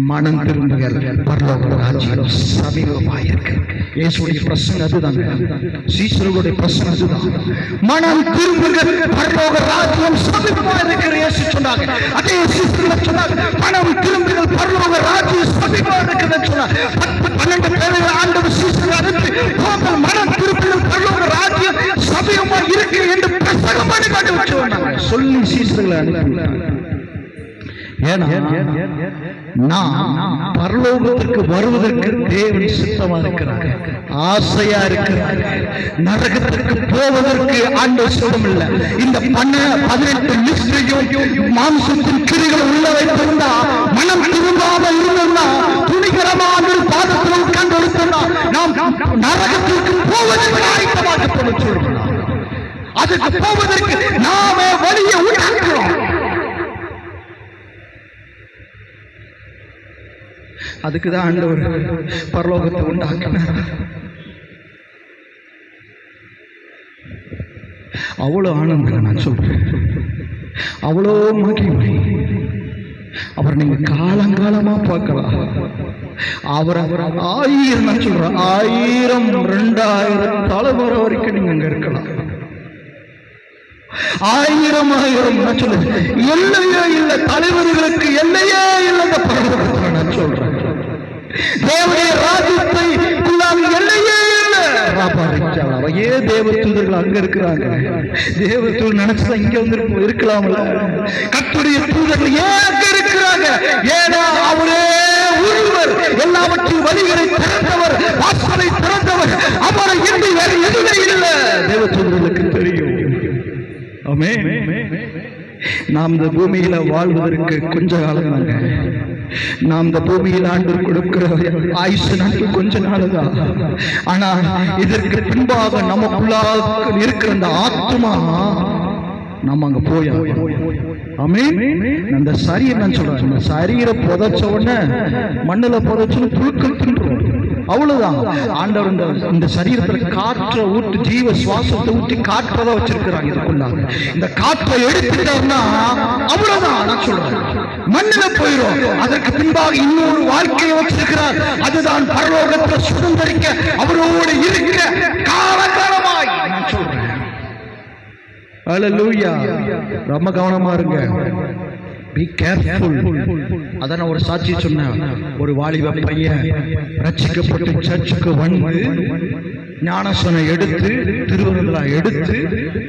Speaker 1: மனம் திரும்புகள், பரலோக ராஜ்யம் சமீபமாயிருக்கு. இயேசுடைய பிரசங்கம் அதுதான், சீசர்களுடைய பிரசங்கம் அதுதான். மனம் திரும்புகள், பரலோக ராஜ்யம் சமீபமாயிருக்கு. இயேசு சொன்னாங்க, அதே சீசர்கள் சொன்னாங்க, மனம் திரும்புகள், பரலோக ராஜ்யம் சமீபமாயிருக்கு சொன்னாங்க. 12 பேரை ஆண்டவர் சீசர்கள் அனுப்பி, மனம் திரும்புகள், பரலோக ராஜ்யம் சமீபமாக இருக்கு என்று பிரசங்கம் பண்ணி காட்டி வச்சுருவாங்க. சொல்லி சீசர்களை அனுப்பி, ஏன்னா நான் பரலோகத்திற்கு வருவதற்கு தேவன் சித்தமா இருக்கிறார், ஆசையா இருக்கிறார். நரகத்திற்கு போவதற்கு ஆண்டவர் சித்தம் இல்லை. இந்த 18 மிஸ்டரியும் மாம்சத்தின் கிரிகள் உள்ள வைத்திருந்தா, மனம் திரும்பாமல் இருந்திருந்தா, துணிகரமான பாதத்தில் உட்கார்ந்து இருந்திருந்தா, நாம் நரகத்திற்கு போவதற்கு ஆயத்தமாக சொல்றோம். அதுக்கு போவதற்கு நாமே வழியை உண்டாக்குறோம். அதுக்குதான் ஆண்டவர் பரலோகத்தை உண்டாக்கினார். அவ்வளவு ஆனந்தம் நான் சொல்றேன், அவ்வளோ மகிமை. அவர் நீங்க காலங்காலமா பார்க்கலாம். அவர் 1000 நான் சொல்றேன், 1000 2000 தலைமுறை வரைக்கும் நீங்க அங்க இருக்கலாம். 1000 நான் சொல்றேன், எல்லையே இல்லை தலைவர்களுக்கு, எல்லையே இல்லை. அந்த பரலோகத்தை நான் சொல்றேன், தேவனுடைய ராஜ்யத்தை எல்லையே இல்லை. தேவ தூதர்கள் அங்க இருக்கிறாங்க. தேவ தூதர் நினைச்சா இங்க வந்து இருக்கலாம்ல. கர்த்தருடைய தூதர்கள் ஏன் இருக்கிறாங்க? ஏன்னா அவரே ஒருவர் எல்லாவற்றையும் வழிகளை திறந்தவர், வாசலை திறந்தவர். அவரை இன்றி வேற எதுவே இல்லை. தேவ தூதர்களுக்கு தெரியும். ஆமென். நாம் இந்த பூமியில வாழ்வதற்கு கொஞ்ச காலம் தாங்க. நாம் இந்த பூமியில் ஆண்டு கொடுக்கிற ஆயுசு நாட்கள் கொஞ்ச நாள் தான். ஆனா இதற்கு பின்பாக நமக்குள்ளாக இருக்கிற அந்த ஆத்மா நம்ம அங்க போய் ஆமென். அந்த சரீரம் நான் சொல்றேன், அந்த சரீரை புதைச்ச உடனே மண்ணுல புதைச்சு புழுக்கள் தின்றோம், அவ்வளவுதான். ஆண்டவர் இந்த சரீரத்துல காற்றை ஊற்றி, ஜீவ சுவாசத்தை ஊற்றி காற்றதான் வச்சிருக்கிறாங்க. இதுக்குள்ளாக இந்த காற்றை எடுத்துட்டாருன்னா அவ்வளவுதான். நான் சொல்றேன், மண்ணில போயிடும். அதற்கு பின்பாக இன்னொரு வாழ்க்கையை வச்சிருக்கிறார். அதுதான் பரலோகத்தை சுதந்திரிக்க, அவரோடு இருக்க காலகாலமாய். நான் சொல்றேன், ஹல்லேலூயா. ரொம்ப கவனமா இருங்க. Be careful. அதான் ஒரு சாட்சி சொன்னேன். ஒரு வாலிப பையன் ரட்சிக்கப்பட்டு சர்ச்சுக்கு வந்து ஞானசனை எடுத்து, திருவருளா எடுத்து,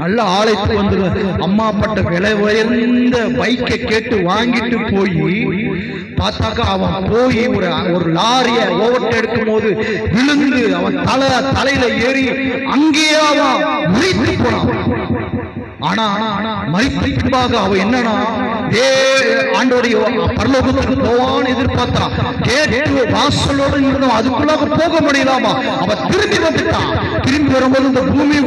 Speaker 1: நல்ல ஆலயத்துக்கு வந்து அம்மா பட்ட விலை உயர்ந்த பைக்கை கேட்டு வாங்கிட்டு போய் பார்த்தாக்கா, அவன் போய் ஒரு லாரிய ஓவர்டேக் எடுக்கும் போது விழுந்து அவன் தலையில ஏறி அங்கேயே அவன் மரித்து போனான். ஆனா மரிப்பின்பாக அவ என்னன்னா, ஆண்டோடைய பரலோகத்துக்கு போவான்னு எதிர்பார்த்தா, கேட்டு வாசலோடு இருந்தோம், அதுக்குள்ளாக போக முடியலாமா? அவ திரும்பி வந்துட்டான். திரும்பி வரும்போது இந்த பூமி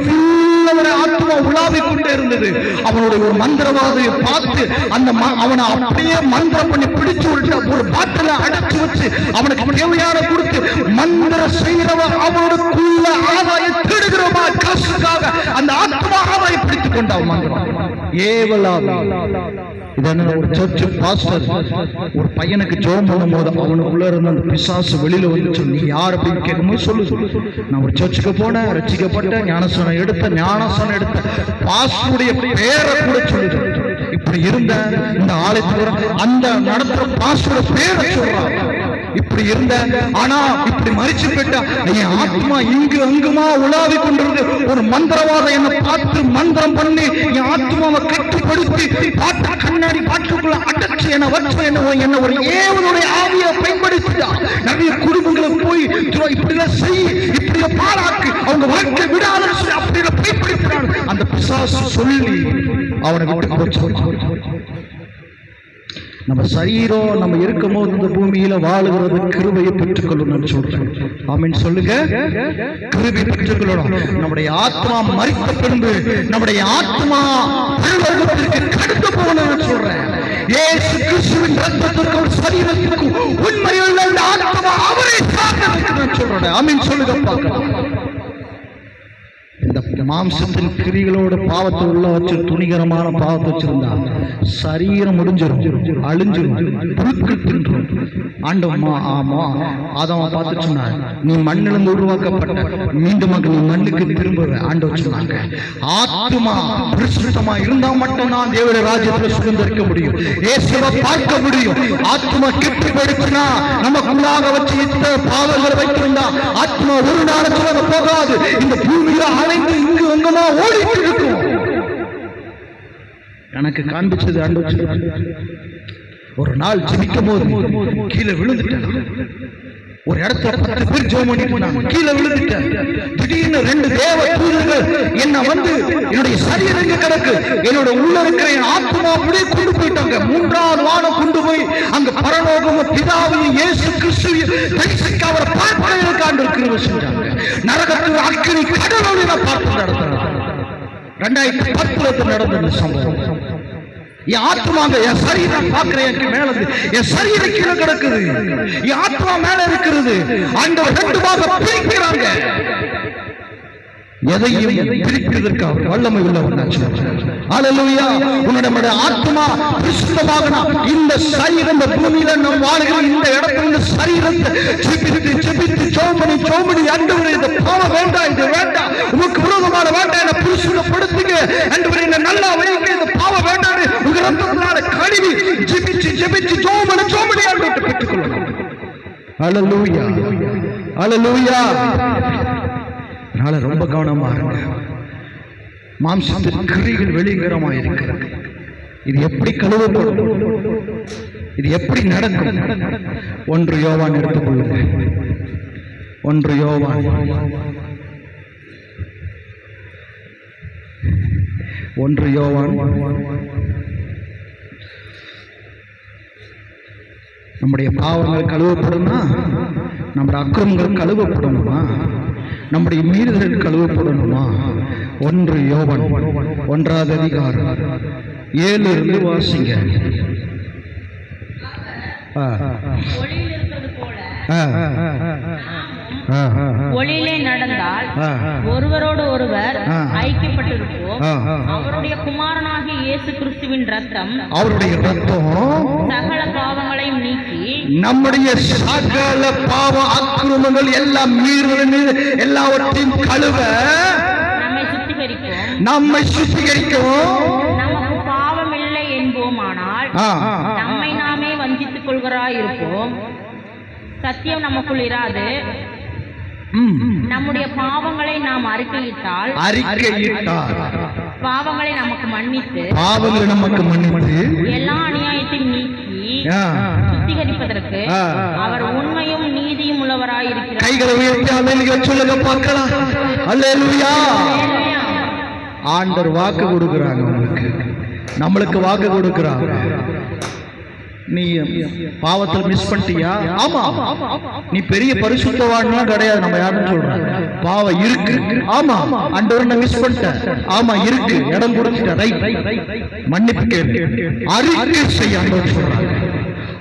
Speaker 1: ஆத்மா உலாவிக் கொண்டே இருந்தது. அவனுடைய ஒரு மந்திரவாதியை பார்த்து அந்த அவனை அப்படியே மந்திரம் பண்ணி பிடிச்சு ஒரு பாட்டில அடைச்சு வச்சு அவனுக்கு தேவையான கொடுத்து மந்திர செய்கிறவன் அவனுக்குள்ள ஆதாய தேடுகிறவா காசுக்காக அந்த ஆத்மா ஆதாய பிடித்துக் கொண்டான். ஒரு சர்ச் பாஸ்டர் ஒரு பையனுக்கு ஜெபம் பண்ணும்போது அவனுக்குள்ள இருந்த அந்த பிசாசு வெளியில வந்து, நீ யார் அப்படின்னு கேட்கும்போது சொல்லு, நான் ஒரு சர்ச்சுக்கு போனேன், ரட்சிக்கப்பட்ட ஞானஸ்நானம் எடுத்த பாஸ்டருடைய பேரை கூட சொல்லுது. இப்படி இருந்த இந்த ஆலயத்துல அந்த நடத்துற பாஸ்டரோட பேரை சொல்றாங்க. இப்படி இருந்த, ஆனா இப்படி மரிச்சு போயிட்டா, என் ஆத்மா இங்கு அங்குமா உலாவி கொண்டிருந்து ஒரு மந்திரவாதம் என்னை பார்த்து மந்திரம் பண்ணி என் ஆத்மாவை கட்டுப்படுத்தி பாட்டு கண்ணாடி பாட்டுக்குள்ள அடைச்சு என்ன வச்சு என்ன ஒரு ஏவனுடைய ஆவியை பயன்படுத்திட்டா. நிறைய குடும்பங்களுக்கு போய் இப்படிலாம் செய், இப்படி பாராக்கு, அவங்க வாழ்க்கை விடாத அப்படி பயன்படுத்தினாங்க. அந்த பிசாசு பிசாசு சொல்லி அவனை விட்டு போச்சு. நம்ம சரீரம் நம்ம இருக்கும் போது இந்த பூமியில வாழுகிறது கிருபையை பெற்றுக்கொள்ளணும்னு சொல்றேன். ஆமீன் சொல்லுங்க. கிருபை பெற்றுக்கொள்ளணும். நம்முடைய ஆத்மா மரித்த பின்பு நம்முடைய ஆத்மா பரலோகத்திற்கு கடந்து போகணும்னு சொல்றேன். இயேசு கிறிஸ்துவின் ரத்தத்திற்கும் சரீரத்திற்கும் உண்மையுள்ள அந்த ஆத்மா அவரை சார்ந்திருக்குன்னு சொல்றேன். ஆமீன் சொல்லுங்க பார்க்கலாம். இந்த மாம்சத்தின் கிரிகளோட பாவத்தை உள்ள வச்சு துணிகரமான பாவத்தை வச்சிருந்தா சரீரம் முடிஞ்சிடும், அழிஞ்சிடும், புழுக்கள் தின்றும். ஆண்டவமா ஆமா ஆதாம பார்த்து சொன்னார், நீ மண்ணிலிருந்து உருவாக்கப்பட்ட மீண்டும் நீ மண்ணுக்கு திரும்ப. ஆண்டவர் சொன்னாங்க, ஆத்மா பரிசுத்தமா இருந்தா மட்டும் நான் தேவனுடைய ராஜ்யத்தில் சுதந்திரிக்க முடியும், இயேசுவை பார்க்க முடியும். ஆத்மா கெட்டு போயிடுச்சுன்னா நமக்குள்ளாக வச்சு இத்தனை பாவங்களை வைத்திருந்தா ஆத்மா ஒரு நாளுக்கு போகாது. இந்த பூமியில இங்கு அங்கமா ஓடிட்டு இருக்கும். எனக்கு காண்பிச்சது ஒரு நாள் ஜெபிக்கும் போது கீழே விழுந்துட்டேன். ஒரு இடத்துல 10 பேர் ஜெபம் பண்ணிட்டு கீழே விழுந்துட்டேன். திடீர்னு 2 தேவ தூதர்கள் என்ன வந்து என்னுடைய சரீரம் எங்க கிடக்கு, என்னோட உள்ள இருக்கிற என் ஆத்மா அப்படியே கொண்டு போயிட்டாங்க. 3ஆவது வானம் கொண்டு போய் அங்க பரலோகம் பிதாவையும் இயேசு கிறிஸ்துவையும் தரிசிக்க அவரை பார்ப்பதற்கு ஆண்டவர் கிருபை செஞ்சாங்க. நரகத்தில் அக்கினி கடலோடு நான் பார்த்து நடத்தினார். 2010 நடந்த சம்பவம். என் ஆத்மாங்க என் சரீரம் பார்க்கிறேன், மேல என் சரீரம் கீழே கிடக்குது, என் ஆத்மா மேல இருக்கிறது. ஆண்டவர் 2 பாகம் பிரிக்கிறாங்க. எதையும் பிரிப்பதற்கு அவர் வல்லமை உள்ளவர். அல்லேலூயா. உன்னுடைய ஆத்மா பரிசுத்தமாகணும். இந்த சரீரம் இந்த பூமியில நாம் வாழுகிற இந்த இடத்துல இந்த சரீரத்தை ஜெபித்து ஜெபித்து சோமணி ஆண்டவரே இந்த பாவம் வேண்டாம், இது வேண்டாம், உமக்கு விரோதமான வேண்டாம், என்ன பரிசுத்தப்படுத்துங்க ஆண்டவரே, என்ன நல்லா வைங்க, இந்த பாவம் வேண்டாம், உங்க ரத்தத்தினால கழுவி ஜெபிச்சு ஜெபிச்சு சோமணி ஆண்டவரை பெற்றுக்கொள்ளணும். அல்லேலூயா அல்லேலூயா. அதனால ரொம்ப கவனமா இருங்க. மாம்சத்தின் கிரிகள் வெளியங்கரமா இருக்கிறது. இது எப்படி கழுவப்படும், இது எப்படி நடக்கும்? 1 யோவான் எடுத்துக்கொள்ளுங்க. 1 யோவான் 1 யோவான் நம்முடைய பாவங்கள் கழுவப்படும்னா நம்முடைய அக்கிரமங்கள் கழுவப்படணுமா, நம்முடைய மீறுதல் கழுவப்படணுமா? 1 யோவான் 1ஆவது அதிகாரம் 7 இருந்து வாசிங்க.
Speaker 2: ஒளியிலே நடந்தால் ஒருவரோடு ஒருவர் ஐக்கியப்பட்டிருப்போம். அவருடைய குமாரனாகிய இயேசு கிறிஸ்துவின் ரத்தம்,
Speaker 1: அவருடைய ரத்தம்
Speaker 2: சகல பாவங்களையும் நீக்கி
Speaker 1: நம்முடைய சகல பாவ அக்கிரமங்கள் எல்லாம் மீறுதல் எல்லாவற்றையும் கழுவ நம்மை சுத்திகரிக்கும்.
Speaker 2: நமக்கு பாவம் இல்லை என்போமானால் நம்மை நாமே வஞ்சித்துக் கொள்கிறாயிருப்போம். சத்தியம் நமக்குள் இராது. நம்முடைய பாவங்களை நாம் அறிக்கையிட்டால் பாவங்களை நமக்கு மன்னித்து எல்லா அநியாயத்தையும் நீக்கி சுத்திகரிப்பதற்கு அவர் உண்மையும் நீதியும் உள்ளவராயிருக்கிறார்.
Speaker 1: கைகளை உயர்த்தி அல்லேலூயா சொல்லுங்க பார்க்கலாம். அல்லேலூயா. ஆண்டவர் வாக்கு கொடுக்கிறாங்க உங்களுக்கு, நம்மளுக்கு வாக்கு கொடுக்கிறாங்க. நீ பாவத்தில் மிஸ் பண்ணிட்டியா? ஆமா, நீ பெரிய பரிசுத்தவான்லாம் கிடையாது. நம்ம யாரும் சொல்றோம் பாவம் இருக்கு. ஆமா, ஆண்டவர் மிஸ் பண்ணிட்டேன். ஆமா இருக்கு, இடம் கொடுத்துட்டேன். ரைட், மன்னிப்பு கேளு, அறிக்கை செய்ய ஆண்டவர் சொல்றாங்க.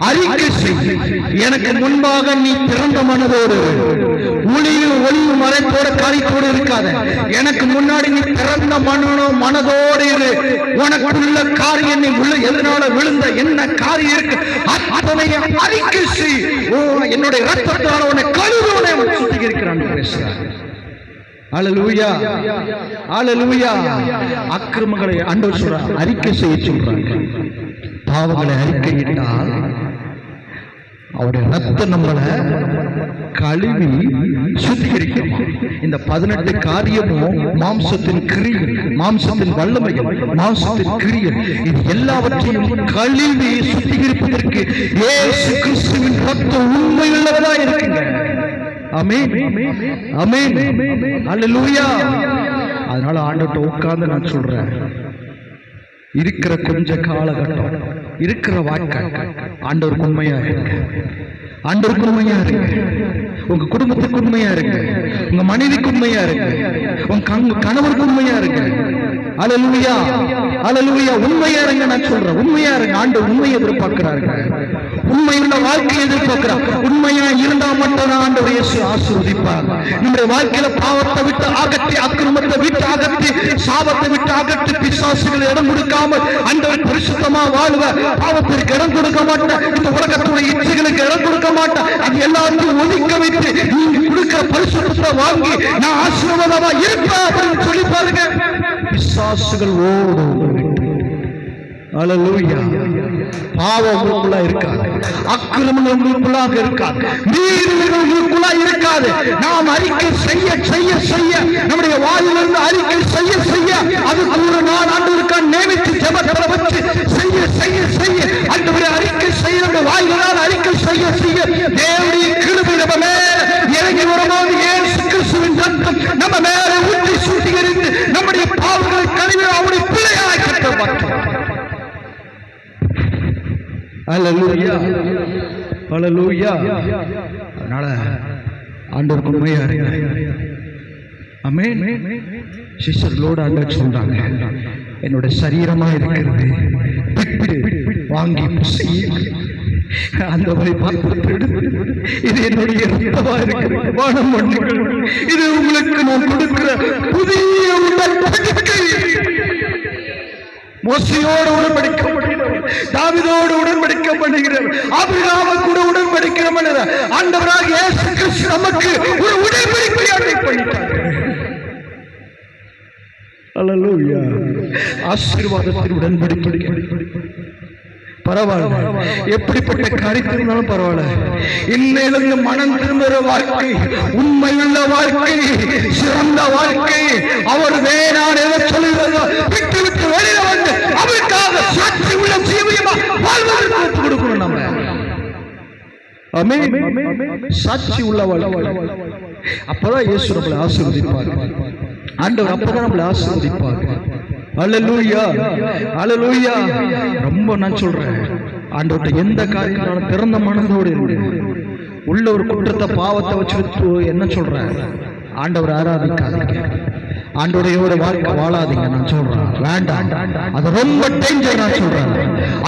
Speaker 1: அறிக்கை செய். எனக்கு முன்பாக நீ திறந்த மனதோடு ஒளியும் மறைத்தோட காரியத்தோடு இருக்காத. எனக்கு முன்னாடி நீ திறந்த மனதோடு இரு. உனக்குள்ள காரியம் நீ உள்ள எதனால விழுந்த என்ன காரியம் இருக்கு அத்தனை அறிக்கை செய். என்னுடைய ரத்தத்தால் உன்னை கழுவுவனை சுத்திகரிக்கிறான் பேசுறார். அல்லேலூயா அல்லேலூயா. அக்கிரமங்களை ஆண்டவர் சொல்றார், அறிக்கை செய்ய சொல்றாங்க. பாவங்களை அறிக்கையிட்டால் அவருடைய ரத்தம் நம்மளை கழுவி சுத்திகரிக்கும். இந்த 18 காரியமும் மாம்சத்தின் கிரியல், மாம்சத்தின் வல்லமைகள், மாம்சத்தின் கிரியல், இது எல்லாவற்றையும் கழுவி சுத்திகரிப்பதற்கு இயேசு கிறிஸ்துவின் ரத்தம் உண்மையுள்ளதா இருக்குங்க. ஆமென் ஆமென் அல்லேலூயா. அதனால ஆண்டவர்கிட்ட உட்கார்ந்து நான் சொல்றேன், இருக்கிற கொஞ்ச காலகட்டம், இருக்கிற வாழ்க்கை ஆண்டவருக்கு உண்மையா இருக்கு. ஆண்டவருக்கு உண்மையா இருக்கு. உங்க குடும்பத்துக்கு உண்மையா இருக்கு. உங்க மனைவிக்கு உண்மையா இருக்கு. உங்க கணவருக்கு உண்மையா இருக்கு. அல்லேலூயா, அல்லேலூயா. உண்மையா இருங்க நான் சொல்றேன். உண்மையா இருங்க. ஆண்டவர் உண்மையை எதிர்பார்க்கிறார்கள். உண்மையுள்ள வாழ்க்கையை எதிர்பார்க்கிறார். உண்மையா இருந்தா மட்டும் ஆண்டவர் இயேசு ஆசீர்வதிப்பார். நம்முடைய வாழ்க்கையில பாவத்தை விட்டு அகற்றி, அக்கிரமத்தை விட்டு அகற்றி, சாபத்தை விட்டு அகற்றி, பிசாசுகளை இடம் கொடுக்காமல் ஆண்டவர் பரிசுத்தமா வாழ்வ. பாவத்திற்கு இடம் கொடுக்க மாட்டேன், இந்த உலகத்துடைய இச்சைகளுக்கு இடம் கொடுக்க மாட்டேன். அது எல்லாத்தையும் ஒதுக்க வைத்து நீங்க கொடுக்கிற பரிசுத்தத்தை வாங்கி நான் ஆசீர்வாதமா இருப்பேன் அப்படின்னு சொல்லி பாருங்க. பிசாசுகள் ஓடும். அல்லேலூயா. பாவம் உங்களுக்குள்ள இருக்காது, அக்கிரமங்கள் உங்களுக்குள்ளாக இருக்காது, மீறுதல்கள் உங்களுக்குள்ள இருக்காது. நாம் அறிக்கை செய்ய செய்ய செய்ய, நம்முடைய வாயிலிருந்து அறிக்கை செய்ய செய்ய, அதுக்கு ஒரு நாள் ஆண்டவருக்காக நியமித்து ஜெபத்தை வச்சு செய்ய செய்ய செய்ய, ஆண்டவரை அறிக்கை செய்ய, நம்முடைய வாயிலால் அறிக்கை செய்ய செய்ய, தேவனுடைய கிருபை நம்ம மேல இறங்கி வரும்போது இயேசு கிறிஸ்துவின் ரத்தம் நம்ம மேல ஊற்றி சுத்திகரித்து நம்முடைய பாவங்களை கழுவி அவருடைய பிள்ளையாய் கட்டப்பட்டோம். அல்லேலூயா, அல்லேலூயா. அதனால ஆண்டவருக்கு உண்மையா இருங்க. ஆமென். சிஷ்யர்களோடு ஆண்டவர் சொல்றாங்க, என்னோட சரீரமா இருக்கிறது, பிட்டு வாங்கி அந்த இது என்னுடைய ரத்தமா இருக்கிறது, வானம் பண்ணுங்கள். இது உங்களுக்கு நான் கொடுக்கிற புதிய உடன்படிக்கை. மோசையோடு உடன்படிக்கை பண்ணுகிறவர், தாவீதோடு உடன்படிக்கை பண்ணுகிறவர், ஆபிரகாமோடு கூட உடன்படிக்கை பண்ணுகிறார். ஆண்டவராக இயேசு கிறிஸ்து நமக்கு ஒரு உடன்படிக்கையை பண்ணிட்டார். அல்லேலூயா. ஆசீர்வாதத்தில் உடன்படிக்கை. பரவாயில்ல, எப்படிப்பட்ட காரியத்தில் இருந்தாலும் பரவாயில்ல. இன்னிலிருந்து மனம் திரும்புகிற வாழ்க்கை, உண்மையுள்ள வாழ்க்கை, சிறந்த வாழ்க்கை. அவர் வேணான் எதை சொல்லுகிறதோ விட்டு விட்டு வெளியில வந்து அவருக்காக சாட்சி உள்ள ஜீவியமா வாழ்வதற்கு ஒப்புக் கொடுக்கணும். நம்ம ஆமென். சாட்சி உள்ள வாழ்க்கை. அப்பதான் இயேசு நம்மளை ஆசீர்வதிப்பார். ஆண்டவர் அப்பதான் நம்மளை ஆசீர்வதிப்பார். அல்லேலூயா, அல்லேலூயா. ரொம்ப நான் சொல்றேன், ஆண்டவர்கிட்ட எந்த காரியத்தாலும் திறந்த மனதோடு இருந்து, உள்ள ஒரு குற்றத்தை பாவத்தை வச்சு என்ன சொல்றேன், ஆண்டவர் ஆராதிக்காதீங்க, ஆண்டவரையோட வாழ்க்கை வாழாதீங்க நான் சொல்றேன். வேண்டாம், அது ரொம்ப டேஞ்சர். நான் சொல்றேன்,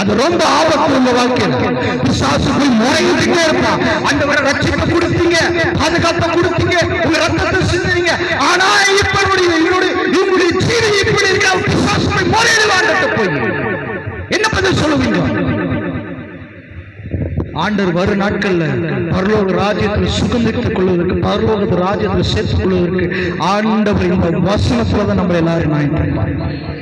Speaker 1: அது ரொம்ப ஆபத்து. உங்க வாழ்க்கையில பிசாசுக்குள் முறையிட்டே இருப்பான். ஆண்டவரை ரட்சிப்பு கொடுத்தீங்க, பாதுகாப்பு கொடுத்தீங்க, உங்க ரத்தத்தை சிந்தினீங்க. ஆனா இப்ப உங்களுடைய ஜீவி இப்படி இருக்க பிசாசுக்குள் முறையிடுவாங்க. போய் என்ன பதில் சொல்லுவீங்க? ஆண்டவர் வரும் நாட்கள்ல பரலோக ராஜ்யத்தில் சுகந்தித்துக் கொள்வதற்கு, பரலோக ராஜ்யத்தில் சேர்த்துக் கொள்வதற்கு ஆண்டவர் இந்த வசனத்துல நம்ம எல்லாரும்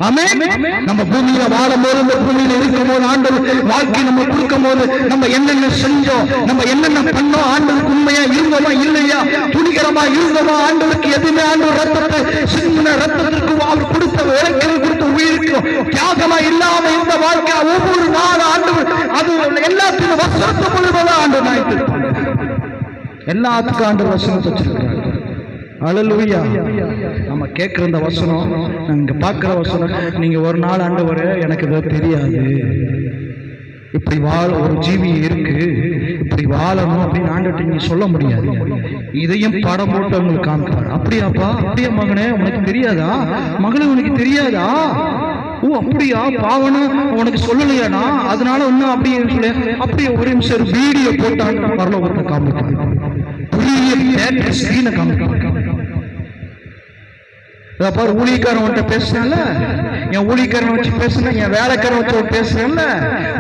Speaker 1: ஆமென். நம்ம பூமியில வாழும் போது, இந்த பூமியில இருக்கும் போது, ஆண்டவர் வாழ்க்கை நம்ம கொடுக்கும் போது நம்ம என்னென்ன செஞ்சோம், நம்ம என்னென்ன பண்ணோம், ஆண்டவருக்கு உண்மையா இருந்தோமா இல்லையா, துணிகரமா இருந்தோமா, ஆண்டவருக்கு எதுவுமே ஆண்டவர் ரத்தத்தை சின்ன ரத்தத்திற்கு அவர் கொடுத்த விலைக்கள் கொடுத்த உயிருக்கும் தியாகமா இல்லாம இந்த வாழ்க்கை ஒவ்வொரு நாள் ஆண்டவர் அது எல்லாத்தையும் வசனத்தை முழுவதும் ஆண்டவர் நாய்த்து எல்லாத்துக்கும் ஆண்டவர் வசனத்தை வச்சிருக்கிறார். அல்லேலூயா. நம்ம கேட்கிற இந்த வசனம், நாங்க பார்க்கிற வசனம், நீங்க ஒரு நாள் ஆண்டவரே எனக்கு இது தெரியாது, இப்படி வாழ ஒரு ஜீவி இருக்கு, இப்படி வாழணும் அப்படின்னு ஆண்டவர்கிட்ட நீங்க சொல்ல முடியாது. இதையும் படம் போட்டு உங்களுக்கு காமிப்பார். அப்படியாப்பா, அப்படியா மகனே, உனக்கு தெரியாதா, மகளே உனக்கு தெரியாதா, ஓ அப்படியா, பாவனா உனக்கு சொல்லலையானா, அதனால ஒன்னும் அப்படியே சொல்ல, அப்படியே ஒரு நிமிஷம் வீடியோ போட்டாங்க பரலோகத்தை காமிப்பாங்க, பெரிய ஸ்கிரீனை காமிப்பாங்க. பாரு, ஊழியக்காரன் பேசுறேன்ல, என் ஊழியக்காரன் வச்சு பேசுறேன், என் வேலைக்காரன் வச்சு பேசுறேன்ல,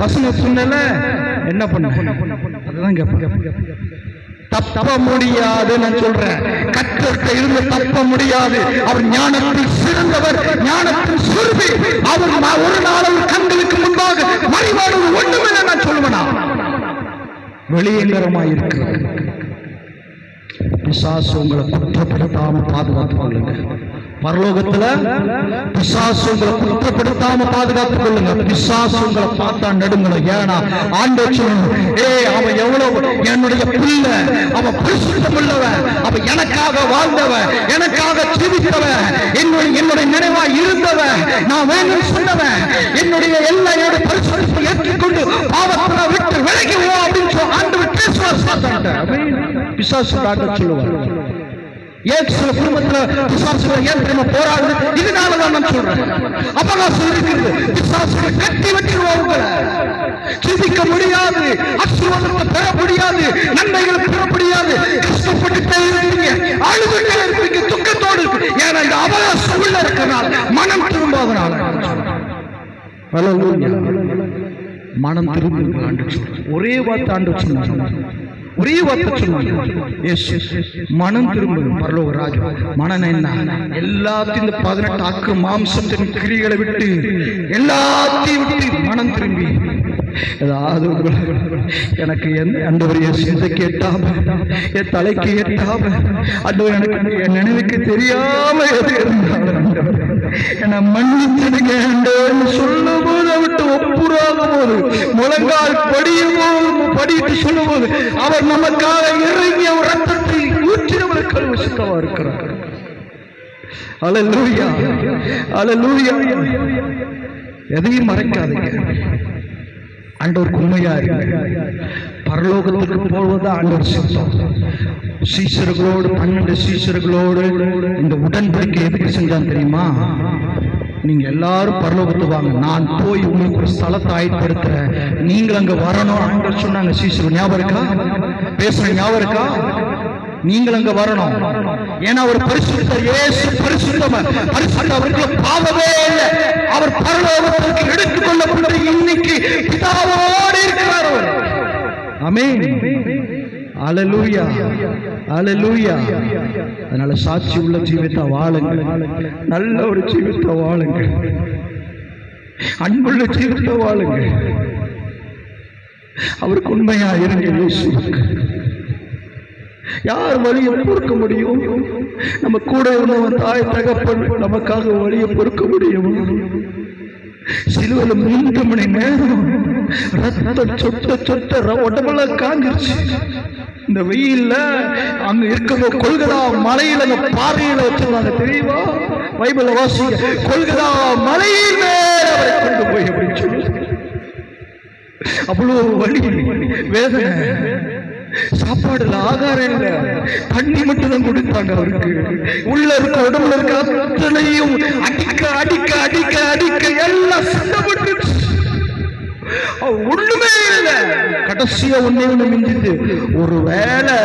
Speaker 1: வசனம் சொன்னல, என்ன பண்ண, அதுதான் கேட்பேன். தப்ப முடியாது நான் சொல்றேன், கர்த்தர்கிட்ட இருந்து தப்ப முடியாது. அவர் ஞானத்தில் சிறந்தவர், ஞானத்தில் சுருபி. அவர் ஒரு நாள் அவர் கண்களுக்கு முன்பாக மறைவானது ஒண்ணுமில்லை நான் சொல்லுவேனா, வெளியங்கரமாய் இருக்கிறது. பிசாசு உங்களை குற்றப்படுத்தாம பாதுகாத்துக் கொள்ளுங்க. பரலோகத்துல பிசாசு உங்களை குற்றப்படுத்தாம பாதுகாத்துக் கொள்ளுங்க. பிசாசு உங்களை பார்த்தா நடுங்கணும். ஏன்னா ஆண்டவர் சொல்லணும், அவன் எவ்வளவு என்னுடைய பிள்ளை, அவன் பரிசுத்தம் உள்ளவன், அவன் எனக்காக வாழ்ந்தவன், எனக்காக ஜீவித்தவன், என்னுடைய நினைவா இருந்தவன், நான் வேணும் சொன்னவன், என்னுடைய என்னோட பரிசுத்தத்தை ஏற்றுக்கொண்டு பாவத்தை விட்டு விலகுவோம் அப்படின்னு சொல்லி ஆண்டவர் பேசுவார். பிசாசு தாக்க சொல்லுவார். ஏன் சில குடும்பத்துல பிசாசுகள் ஏன் தெரியுமா போராடுது? இதனாலதான் நான் சொல்றேன். அவகாசம் இருக்கிறது. பிசாசுகள் கட்டி வச்சிருவாங்க. சிந்திக்க முடியாது, ஆசீர்வாதத்தை பெற முடியாது, நன்மைகளை பெற முடியாது. கஷ்டப்பட்டுட்டே இருப்பீங்க, அழுதுட்டே இருப்பீங்க, துக்கத்தோடு இருக்கு. ஏன்னா இந்த அவகாசம் உள்ள இருக்கிறனால, மனம் திரும்பாதனால. மனம் திரும்ப ஆண்டு சொல்றேன். ஒரே வார்த்தை ஆண்டு சொன்னாங்க, ஒரே வார்த்தை சொன்னாங்க, மனம் திரும்ப பரலோக ராஜா. மனம் என்ன? எல்லாத்தையும் இந்த 18 ஆக்கு மாம்சத்தின் கிரிகளை விட்டு எல்லாத்தையும் விட்டு மனம் திரும்பி ஏதாவது எனக்கு அண்டவரைய சிந்தைக்கு எட்டாம, என் தலைக்கு எட்டாம, அண்டவர் எனக்கு என் நினைவுக்கு தெரியாம எது இருந்தாலும் என்னை மன்னிச்சிடுங்க என்று சொல்லும் போது, விட்டு ஒப்புராகும் போது, முழங்கால் படியும் போது, படிட்டு சொல்லும் போது, அவர் நமக்காக இறங்கிய ஒரு ரத்தத்தை ஊற்றினவர்கள் விசுத்தவா இருக்கிறார். அல்லேலூயா, அல்லேலூயா. எதையும் மறைக்காதீங்க. ஆண்டவருக்கு உண்மையா இருக்கு. பரலோகத்துக்கு போவதா ஆண்டவர் சித்தம். சீசர்களோடு 12 சீசர்களோடு இந்த உடன்படிக்கை எதுக்கு செஞ்சான் தெரியுமா? நீங்க எல்லாரும் பரலோகத்துக்கு வாங்க, நான் போய் உங்களுக்கு ஒரு ஸ்தலத்தை ஆயத்தப்படுத்துறேன், நீங்கள் அங்க வரணும் ஆண்டவர் சொன்னாங்க. சீசர்கள் ஞாபகம் இருக்கா? பேசுற ஞாபகம் இருக்கா? நீங்கள் அங்க வரணும். ஏன்னா அவர் பரிசுத்தர். இயேசு பரிசுத்தவர். பரிசுத்தர் அவருக்கு பாவமே இல்லை. அவர் பரலோகத்திற்கு எடுத்துக் கொள்ளப்பட்டு இன்னைக்கு பிதாவோடு இருக்கிறார் அவர். ஆமென். அல்லேலூயா, அல்லேலூயா. அதனால சாட்சி உள்ள ஜீவித்த வாழுங்க, நல்ல ஒரு ஜீவித்த வாழுங்க, அன்புள்ள ஜீவித்த வாழுங்க. அவருக்கு உண்மையா இருங்க. இயேசுவுக்கு யார் வழியை பொறுக்க முடியும்? நம்ம கூட இருந்தவன் தாய் தகப்பன் நமக்காக வழியை பொறுக்க முடியும்? சிலுவையில 3 மணி நேரம் ரத்தம் சொட்ட சொட்ட உடம்பெல்லாம் காஞ்சிருச்சு. இந்த வெயில்ல அங்க இருக்கிற கொல்கதா மலையில அந்த பாறையில வச்சிருந்தாங்க தெரியுமா? பைபிள வாசிங்க. கொல்கதா மலையில் மேல அவரை கொண்டு போய் அப்படின்னு சொல்லி அவ்வளவு வலி, வேதனை. சாப்பாடுல ஆகாரம் இல்ல, தண்ணி மட்டும் தான் கொடுத்தாங்க அவருக்கு. உள்ள இருக்க உடம்புல இருக்க அத்தனையும் அடிக்க அடிக்க அடிக்க அடிக்க எல்லாம் சண்டப்பட்டு ஒண்ணுமே இல்ல. கடைசியா ஒன்னே ஒண்ணு மிஞ்சிது. ஒரு வேளை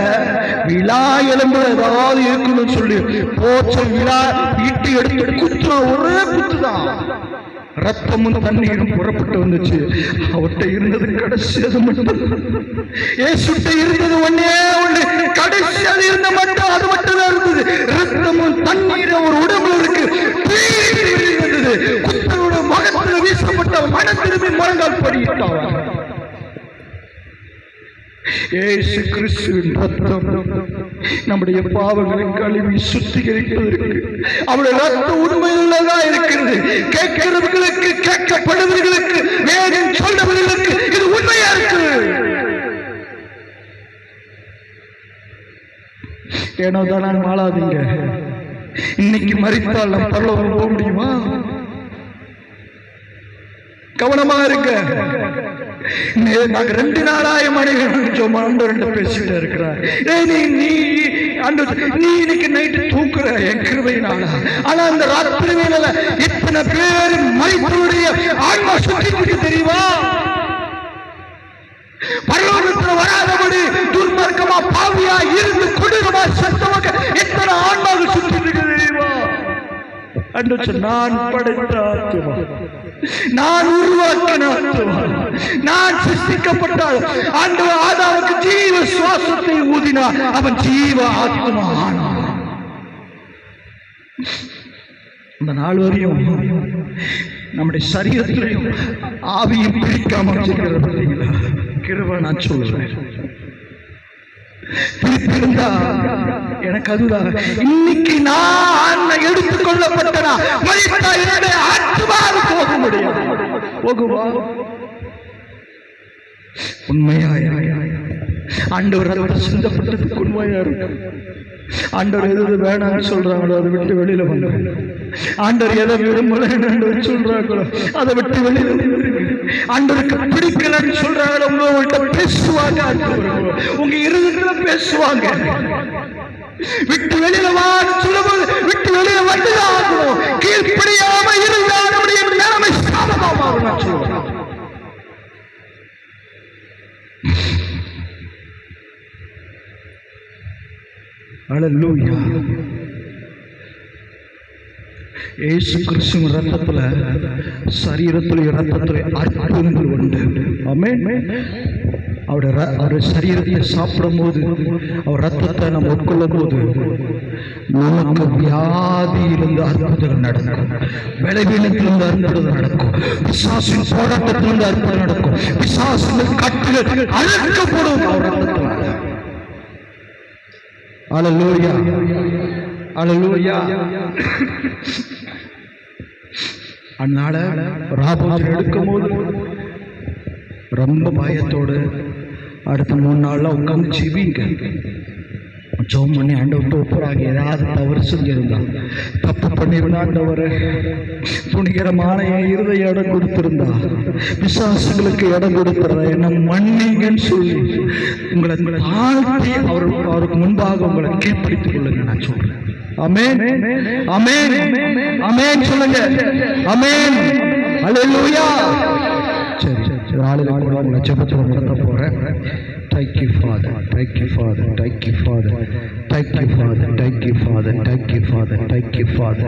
Speaker 1: விழா எலும்பு ஏதாவது இருக்கணும்னு சொல்லி போச்ச விழா ஈட்டி எடுத்து குத்துனா ஒரே குத்துதான். ரத்தமும் தண்ணீரும் புறப்பட்டு வந்துச்சு. அவர்கிட்ட இருந்தது கடைசி அது மட்டும். ஏசுட்ட இருந்தது ஒன்னே ஒண்ணு, கடைசி அது இருந்த மட்டும் அது மட்டும் தான் இருந்தது. ரத்தமும் தண்ணீரும் ஒரு உடம்புல இருக்கு. இருந்தது குத்தரோட மகத்துல வீசப்பட்ட மன திரும்பி முழங்கால் படியிட்டார். இயேசு கிறிஸ்துவின் ரத்தம் நம்முடைய பாவங்களை கழுவி சுத்திகரிப்பதற்கு அவருடைய ரத்தம் உண்மையுள்ளதா இருக்கிறது. கேட்கிறவர்களுக்கு, கேட்கப்படுவர்களுக்கு, வேதம் சொல்றவர்களுக்கு இது உண்மையா இருக்கு. ஏனோ தான் வாழாதீங்க. இன்னைக்கு மரித்தால் நம் பரலோகம் போக முடியுமா? கவனமா இருக்க. நாங்க 2 நாளாய மனைவி பேசிட்டு இருக்கிறார். நீ இன்னைக்கு நைட்டு தூக்குற என் கிருபையினால. ஆனா அந்த ராத்திரி வேளையில இத்தனை பேர் மரித்தவருடைய ஆன்மா சுத்தி தெரியுமா? பரலோகத்துல வராதபடி துர்மார்க்கமா பாவியா இருந்து கொடூரமா சத்தமாக எத்தனை ஆன்மாவில் சுத்தி இருக்கு தெரியுமா? நான் படைத்த ஆத்துமா, நான் உருவாக்கின ஆத்துமா, நான் சிருஷ்டிக்கப்பட்டால் ஆண்டவர் ஆதாமுக்கு ஜீவ சுவாசத்தை ஊதினார். அவன் ஜீவ ஆத்மா ஆனான். இந்த நாள் வரையும் நம்முடைய சரீரத்திலையும் ஆவியும் பிரிக்காம கிருபை நான் சொல்லுவேன். பிரித்திருந்தா எனக்கு அதுதான். இன்னைக்கு நான் எடுத்துக் கொள்ளப்பட்டனா மரித்தா என்னுடைய ஆத்மாவு போக முடியாது. போகுமா? உண்மையாய் ஆண்டவர் ரத்தம் சிந்தப்பட்டதுக்கு உண்மையா இருக்கும். ஆண்டவர் எது வேணாம்னு சொல்றாங்களோ அதை விட்டு வெளியில வந்து, ஆண்டவர் எதை விரும்பலன்னு சொல்றாங்களோ அதை விட்டு வெளியில வந்து, ஆண்டவருக்கு பிடிக்கலன்னு சொல்றாங்களோ உங்கள்கிட்ட பேசுவாங்க, உங்க இருதயத்துல பேசுவாங்க. விட்டு வெளியில வான்னு சொல்லும்போது விட்டு வெளியில வந்துதான் ஆகணும். கீழ்ப்படியாம இருந்தால் நம்முடைய நிலைமை சாபமாகும் நான் சொல்றேன். அல்லேலூயா. இயேசு கிறிஸ்துவின் ரத்தத்துல, சரீரத்துல, ரத்தத்துல அற்புதங்கள் உண்டு. ஆமென். அவருடைய சரீரத்தை சாப்பிடும் போது, அவர் ரத்தத்தை நம்ம உட்கொள்ளும் போது நமக்கு வியாதியிலிருந்து அற்புதங்கள் நடக்கும், பலவீனத்திலிருந்து அற்புதம் நடக்கும், பிசாசின் போராட்டத்திலிருந்து அற்புதம் நடக்கும், பிசாசின் கட்டுகள் அழைக்கப்படும் அவர் ரத்தத்தில். அல்லேலூயா, அல்லேலூயா. அதனால ராபோஜனம் எடுக்கும் போது ரொம்ப பயத்தோடு அடுத்த 3 நாள்ல உட்காந்து ஜெபிங்க, ஜெபம் பண்ணி ஆண்டவர்கிட்ட ஒப்புறாங்க. ஏதாவது தவறு செஞ்சிருந்தா, தப்பு பண்ணியிருந்தா, ஆண்டவரை துணிகரமான என் இருதய இடம் கொடுத்திருந்தா, விசுவாசங்களுக்கு இடம் கொடுத்துறதா, என்ன மன்னிங்கன்னு சொல்லி உங்களை தாழ்த்தி அவருக்கு முன்பாக உங்களை கீழ்ப்படுத்திக் கொள்ளுங்க நான் சொல்றேன். ஆமென், ஆமென், ஆமென் சொல்லுங்க. ஆமென், அல்லேலூயா. சரி, நாளைக்கு கூட உங்களை ஜெபத்துல நடத்த போறேன். Thank you, Father. Thank you, Father. Thank you, Father. Thank you, Father. Thank you, Father. Thank you, Father. Thank you, Father.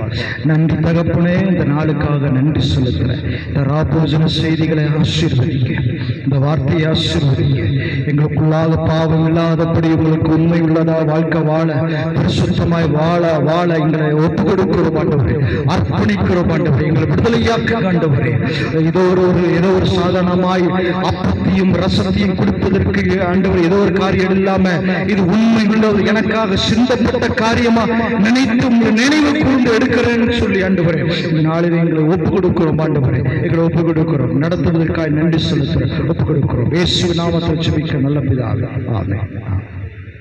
Speaker 1: நன்றி தகப்பனே, இந்த நாளுக்காக நன்றி செலுத்துறேன். இந்த ராபோஜன செய்திகளை ஆசீர்வதிங்க, இந்த வார்த்தையை ஆசீர்வதிங்க. எங்களுக்குள்ளாக பாவம் இல்லாதபடி உங்களுக்கு உண்மை உள்ளதா வாழ்க்கை வாழ, பரிசுத்தமாய் வாழ எங்களை ஒப்பு கொடுக்கிறோம் ஆண்டவரே, அர்ப்பணிக்கிறோம் ஆண்டவரே, எங்களை விடுதலையாக்க ஆண்டவரே. ஏதோ ஒரு சாதாரணமாய் அப்பத்தையும் ரசத்தையும் கொடுப்பதற்கு ஆண்டவர் ஏதோ ஒரு காரியம் இல்லாம, இது உண்மை உள்ளது, எனக்காக சிந்தப்பட்ட காரியமா நினைவு கூர்ந்து எடுக்கிறேன்னு சொல்லி ஆண்டவரே இந்த நாளில் எங்களை ஒப்பு கொடுக்கிறோம் ஆண்டவரே, எங்களை ஒப்பு கொடுக்கிறோம். நடத்துவதற்காக நன்றி செலுத்துகிறோம், ஒப்பு கொடுக்கிறோம். இயேசு நாமத்தில் ஜெபிக்க நல்ல பிதாவே, ஆமென்.